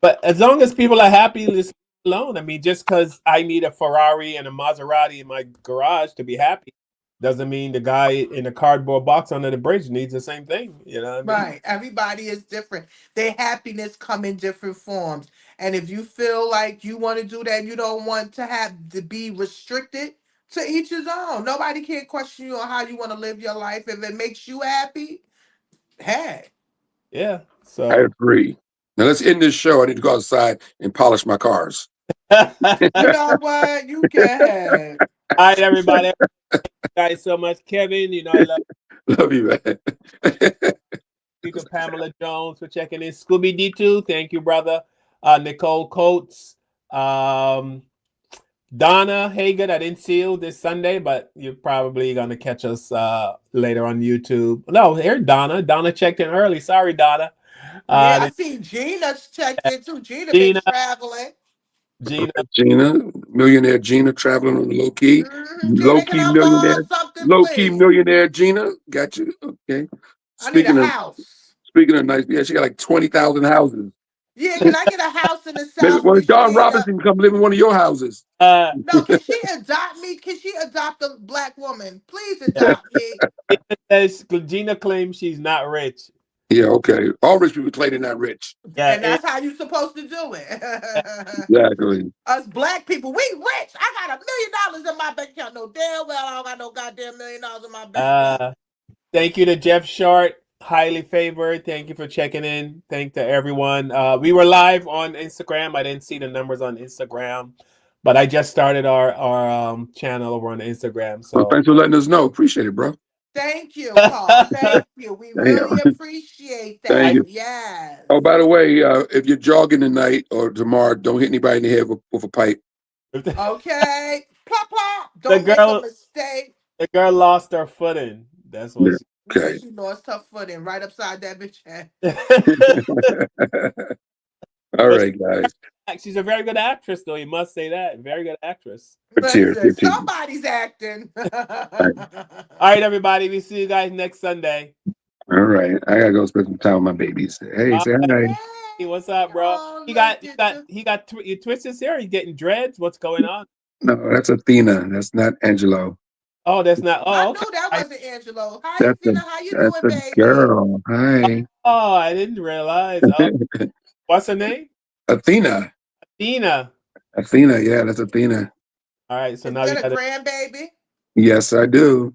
But as long as people are happy, leave alone. I mean, just because I need a Ferrari and a Maserati in my garage to be happy doesn't mean the guy in a cardboard box under the bridge needs the same thing. You know what I mean? Right. Everybody is different. Their happiness come in different forms. And if you feel like you want to do that, you don't want to have to be restricted, to each his own. Nobody can question you on how you want to live your life. If it makes you happy, hey. Yeah. So I agree. Now let's end this show. I need to go outside and polish my cars. You know what? You can. All right, everybody. Thank you guys so much. Kevin, you know, I love you. Love you, man. Thank you to Pamela Jones for checking in. Scooby D2, thank you, brother. Nicole Coates. Donna Hagan, I didn't see you this Sunday, but you're probably going to catch us later on YouTube. No, here, Donna. Donna checked in early. Sorry, Donna. Yeah, I see Gina's checked in too. Gina been Gina. traveling. Gina, millionaire Gina, traveling on the low key. Low Gina, can key I borrow millionaire. something, Low key please? millionaire Gina. Got you. Okay. I need a Speaking of house. nice, yeah, she got like 20,000 houses. Yeah, can I get a house in the Maybe South, well, Miss Don Gina? Robinson come live in one of your houses. No, can she adopt me? Can she adopt a black woman? Please adopt me. Gina claims she's not rich. Yeah, okay. All rich people claim they're not rich. Yeah, And that's how you're supposed to do it. Exactly. Us black people, we rich. I got $1 million in my bank account. No damn well I don't got no goddamn $1 million in my bank account. Thank you to Jeff Short, highly favored. Thank you for checking in. Thank to everyone. We were live on Instagram. I didn't see the numbers on Instagram, but I just started our channel over on Instagram. So well, thanks for letting us know. Appreciate it, bro. Thank you, Paul. Thank you. We really appreciate that. Thank you. Yes. Oh, by the way, if you're jogging tonight or tomorrow, don't hit anybody in the head with a pipe. Okay. Plop, plop. Don't make a mistake. The girl lost her footing. That's what Okay. She lost her footing right upside that bitch head. All right, guys. She's a very good actress, though. You must say that. Very good actress. Listen, somebody's acting. All right, everybody. We see you guys next Sunday. All right. I gotta go spend some time with my babies. Hey, say hi. Hey, what's up, bro? He got you twisted his hair. He's getting dreads. What's going on? No, that's Athena. That's not Angelo. Oh, that's not. Oh, I okay. knew that wasn't Angelo. Hi, That's Athena. How you that's doing, a baby? girl. Hi. Oh, I didn't realize. Oh. What's her name? Athena. Athena. Athena. Yeah, that's Athena. All right. So Is now that you a got grandbaby? Yes, I do.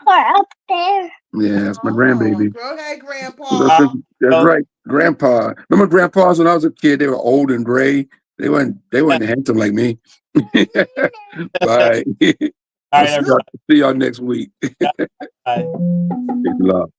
Up there. Yeah, that's my grandbaby. Go ahead, Grandpa. That's right, Grandpa. Remember grandpas when I was a kid? They were old and gray. They weren't handsome like me. Bye. All right, See y'all next week. Bye. Peace and love.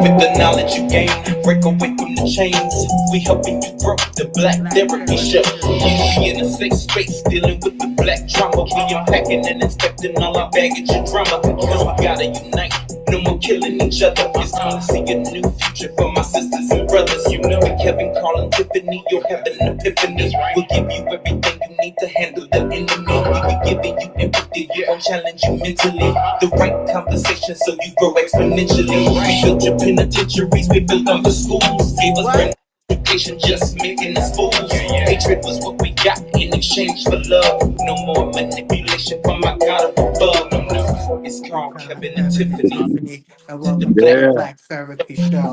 With the knowledge you gain, break away from the chains. We helping you grow the Black Therapy Show. You in a safe space, dealing with the black trauma. We unpacking and inspecting all our baggage and drama. Because we gotta unite, no more killing each other. It's time to see a new future for my sisters and brothers. You know, with Kevin, Carl, and Tiffany, you'll have an epiphany. We'll give you everything you need to handle the enemy. We're giving you empathy, we gon' challenge you mentally. The right conversation so you grow exponentially. We built your penitentiaries, we built all the schools. Gave us brand education, just making us fools. Hatred was what we got in exchange for love. No more manipulation from my God above. No, it's Carl, Kevin, and Tiffany. And welcome to the Black Therapy Show.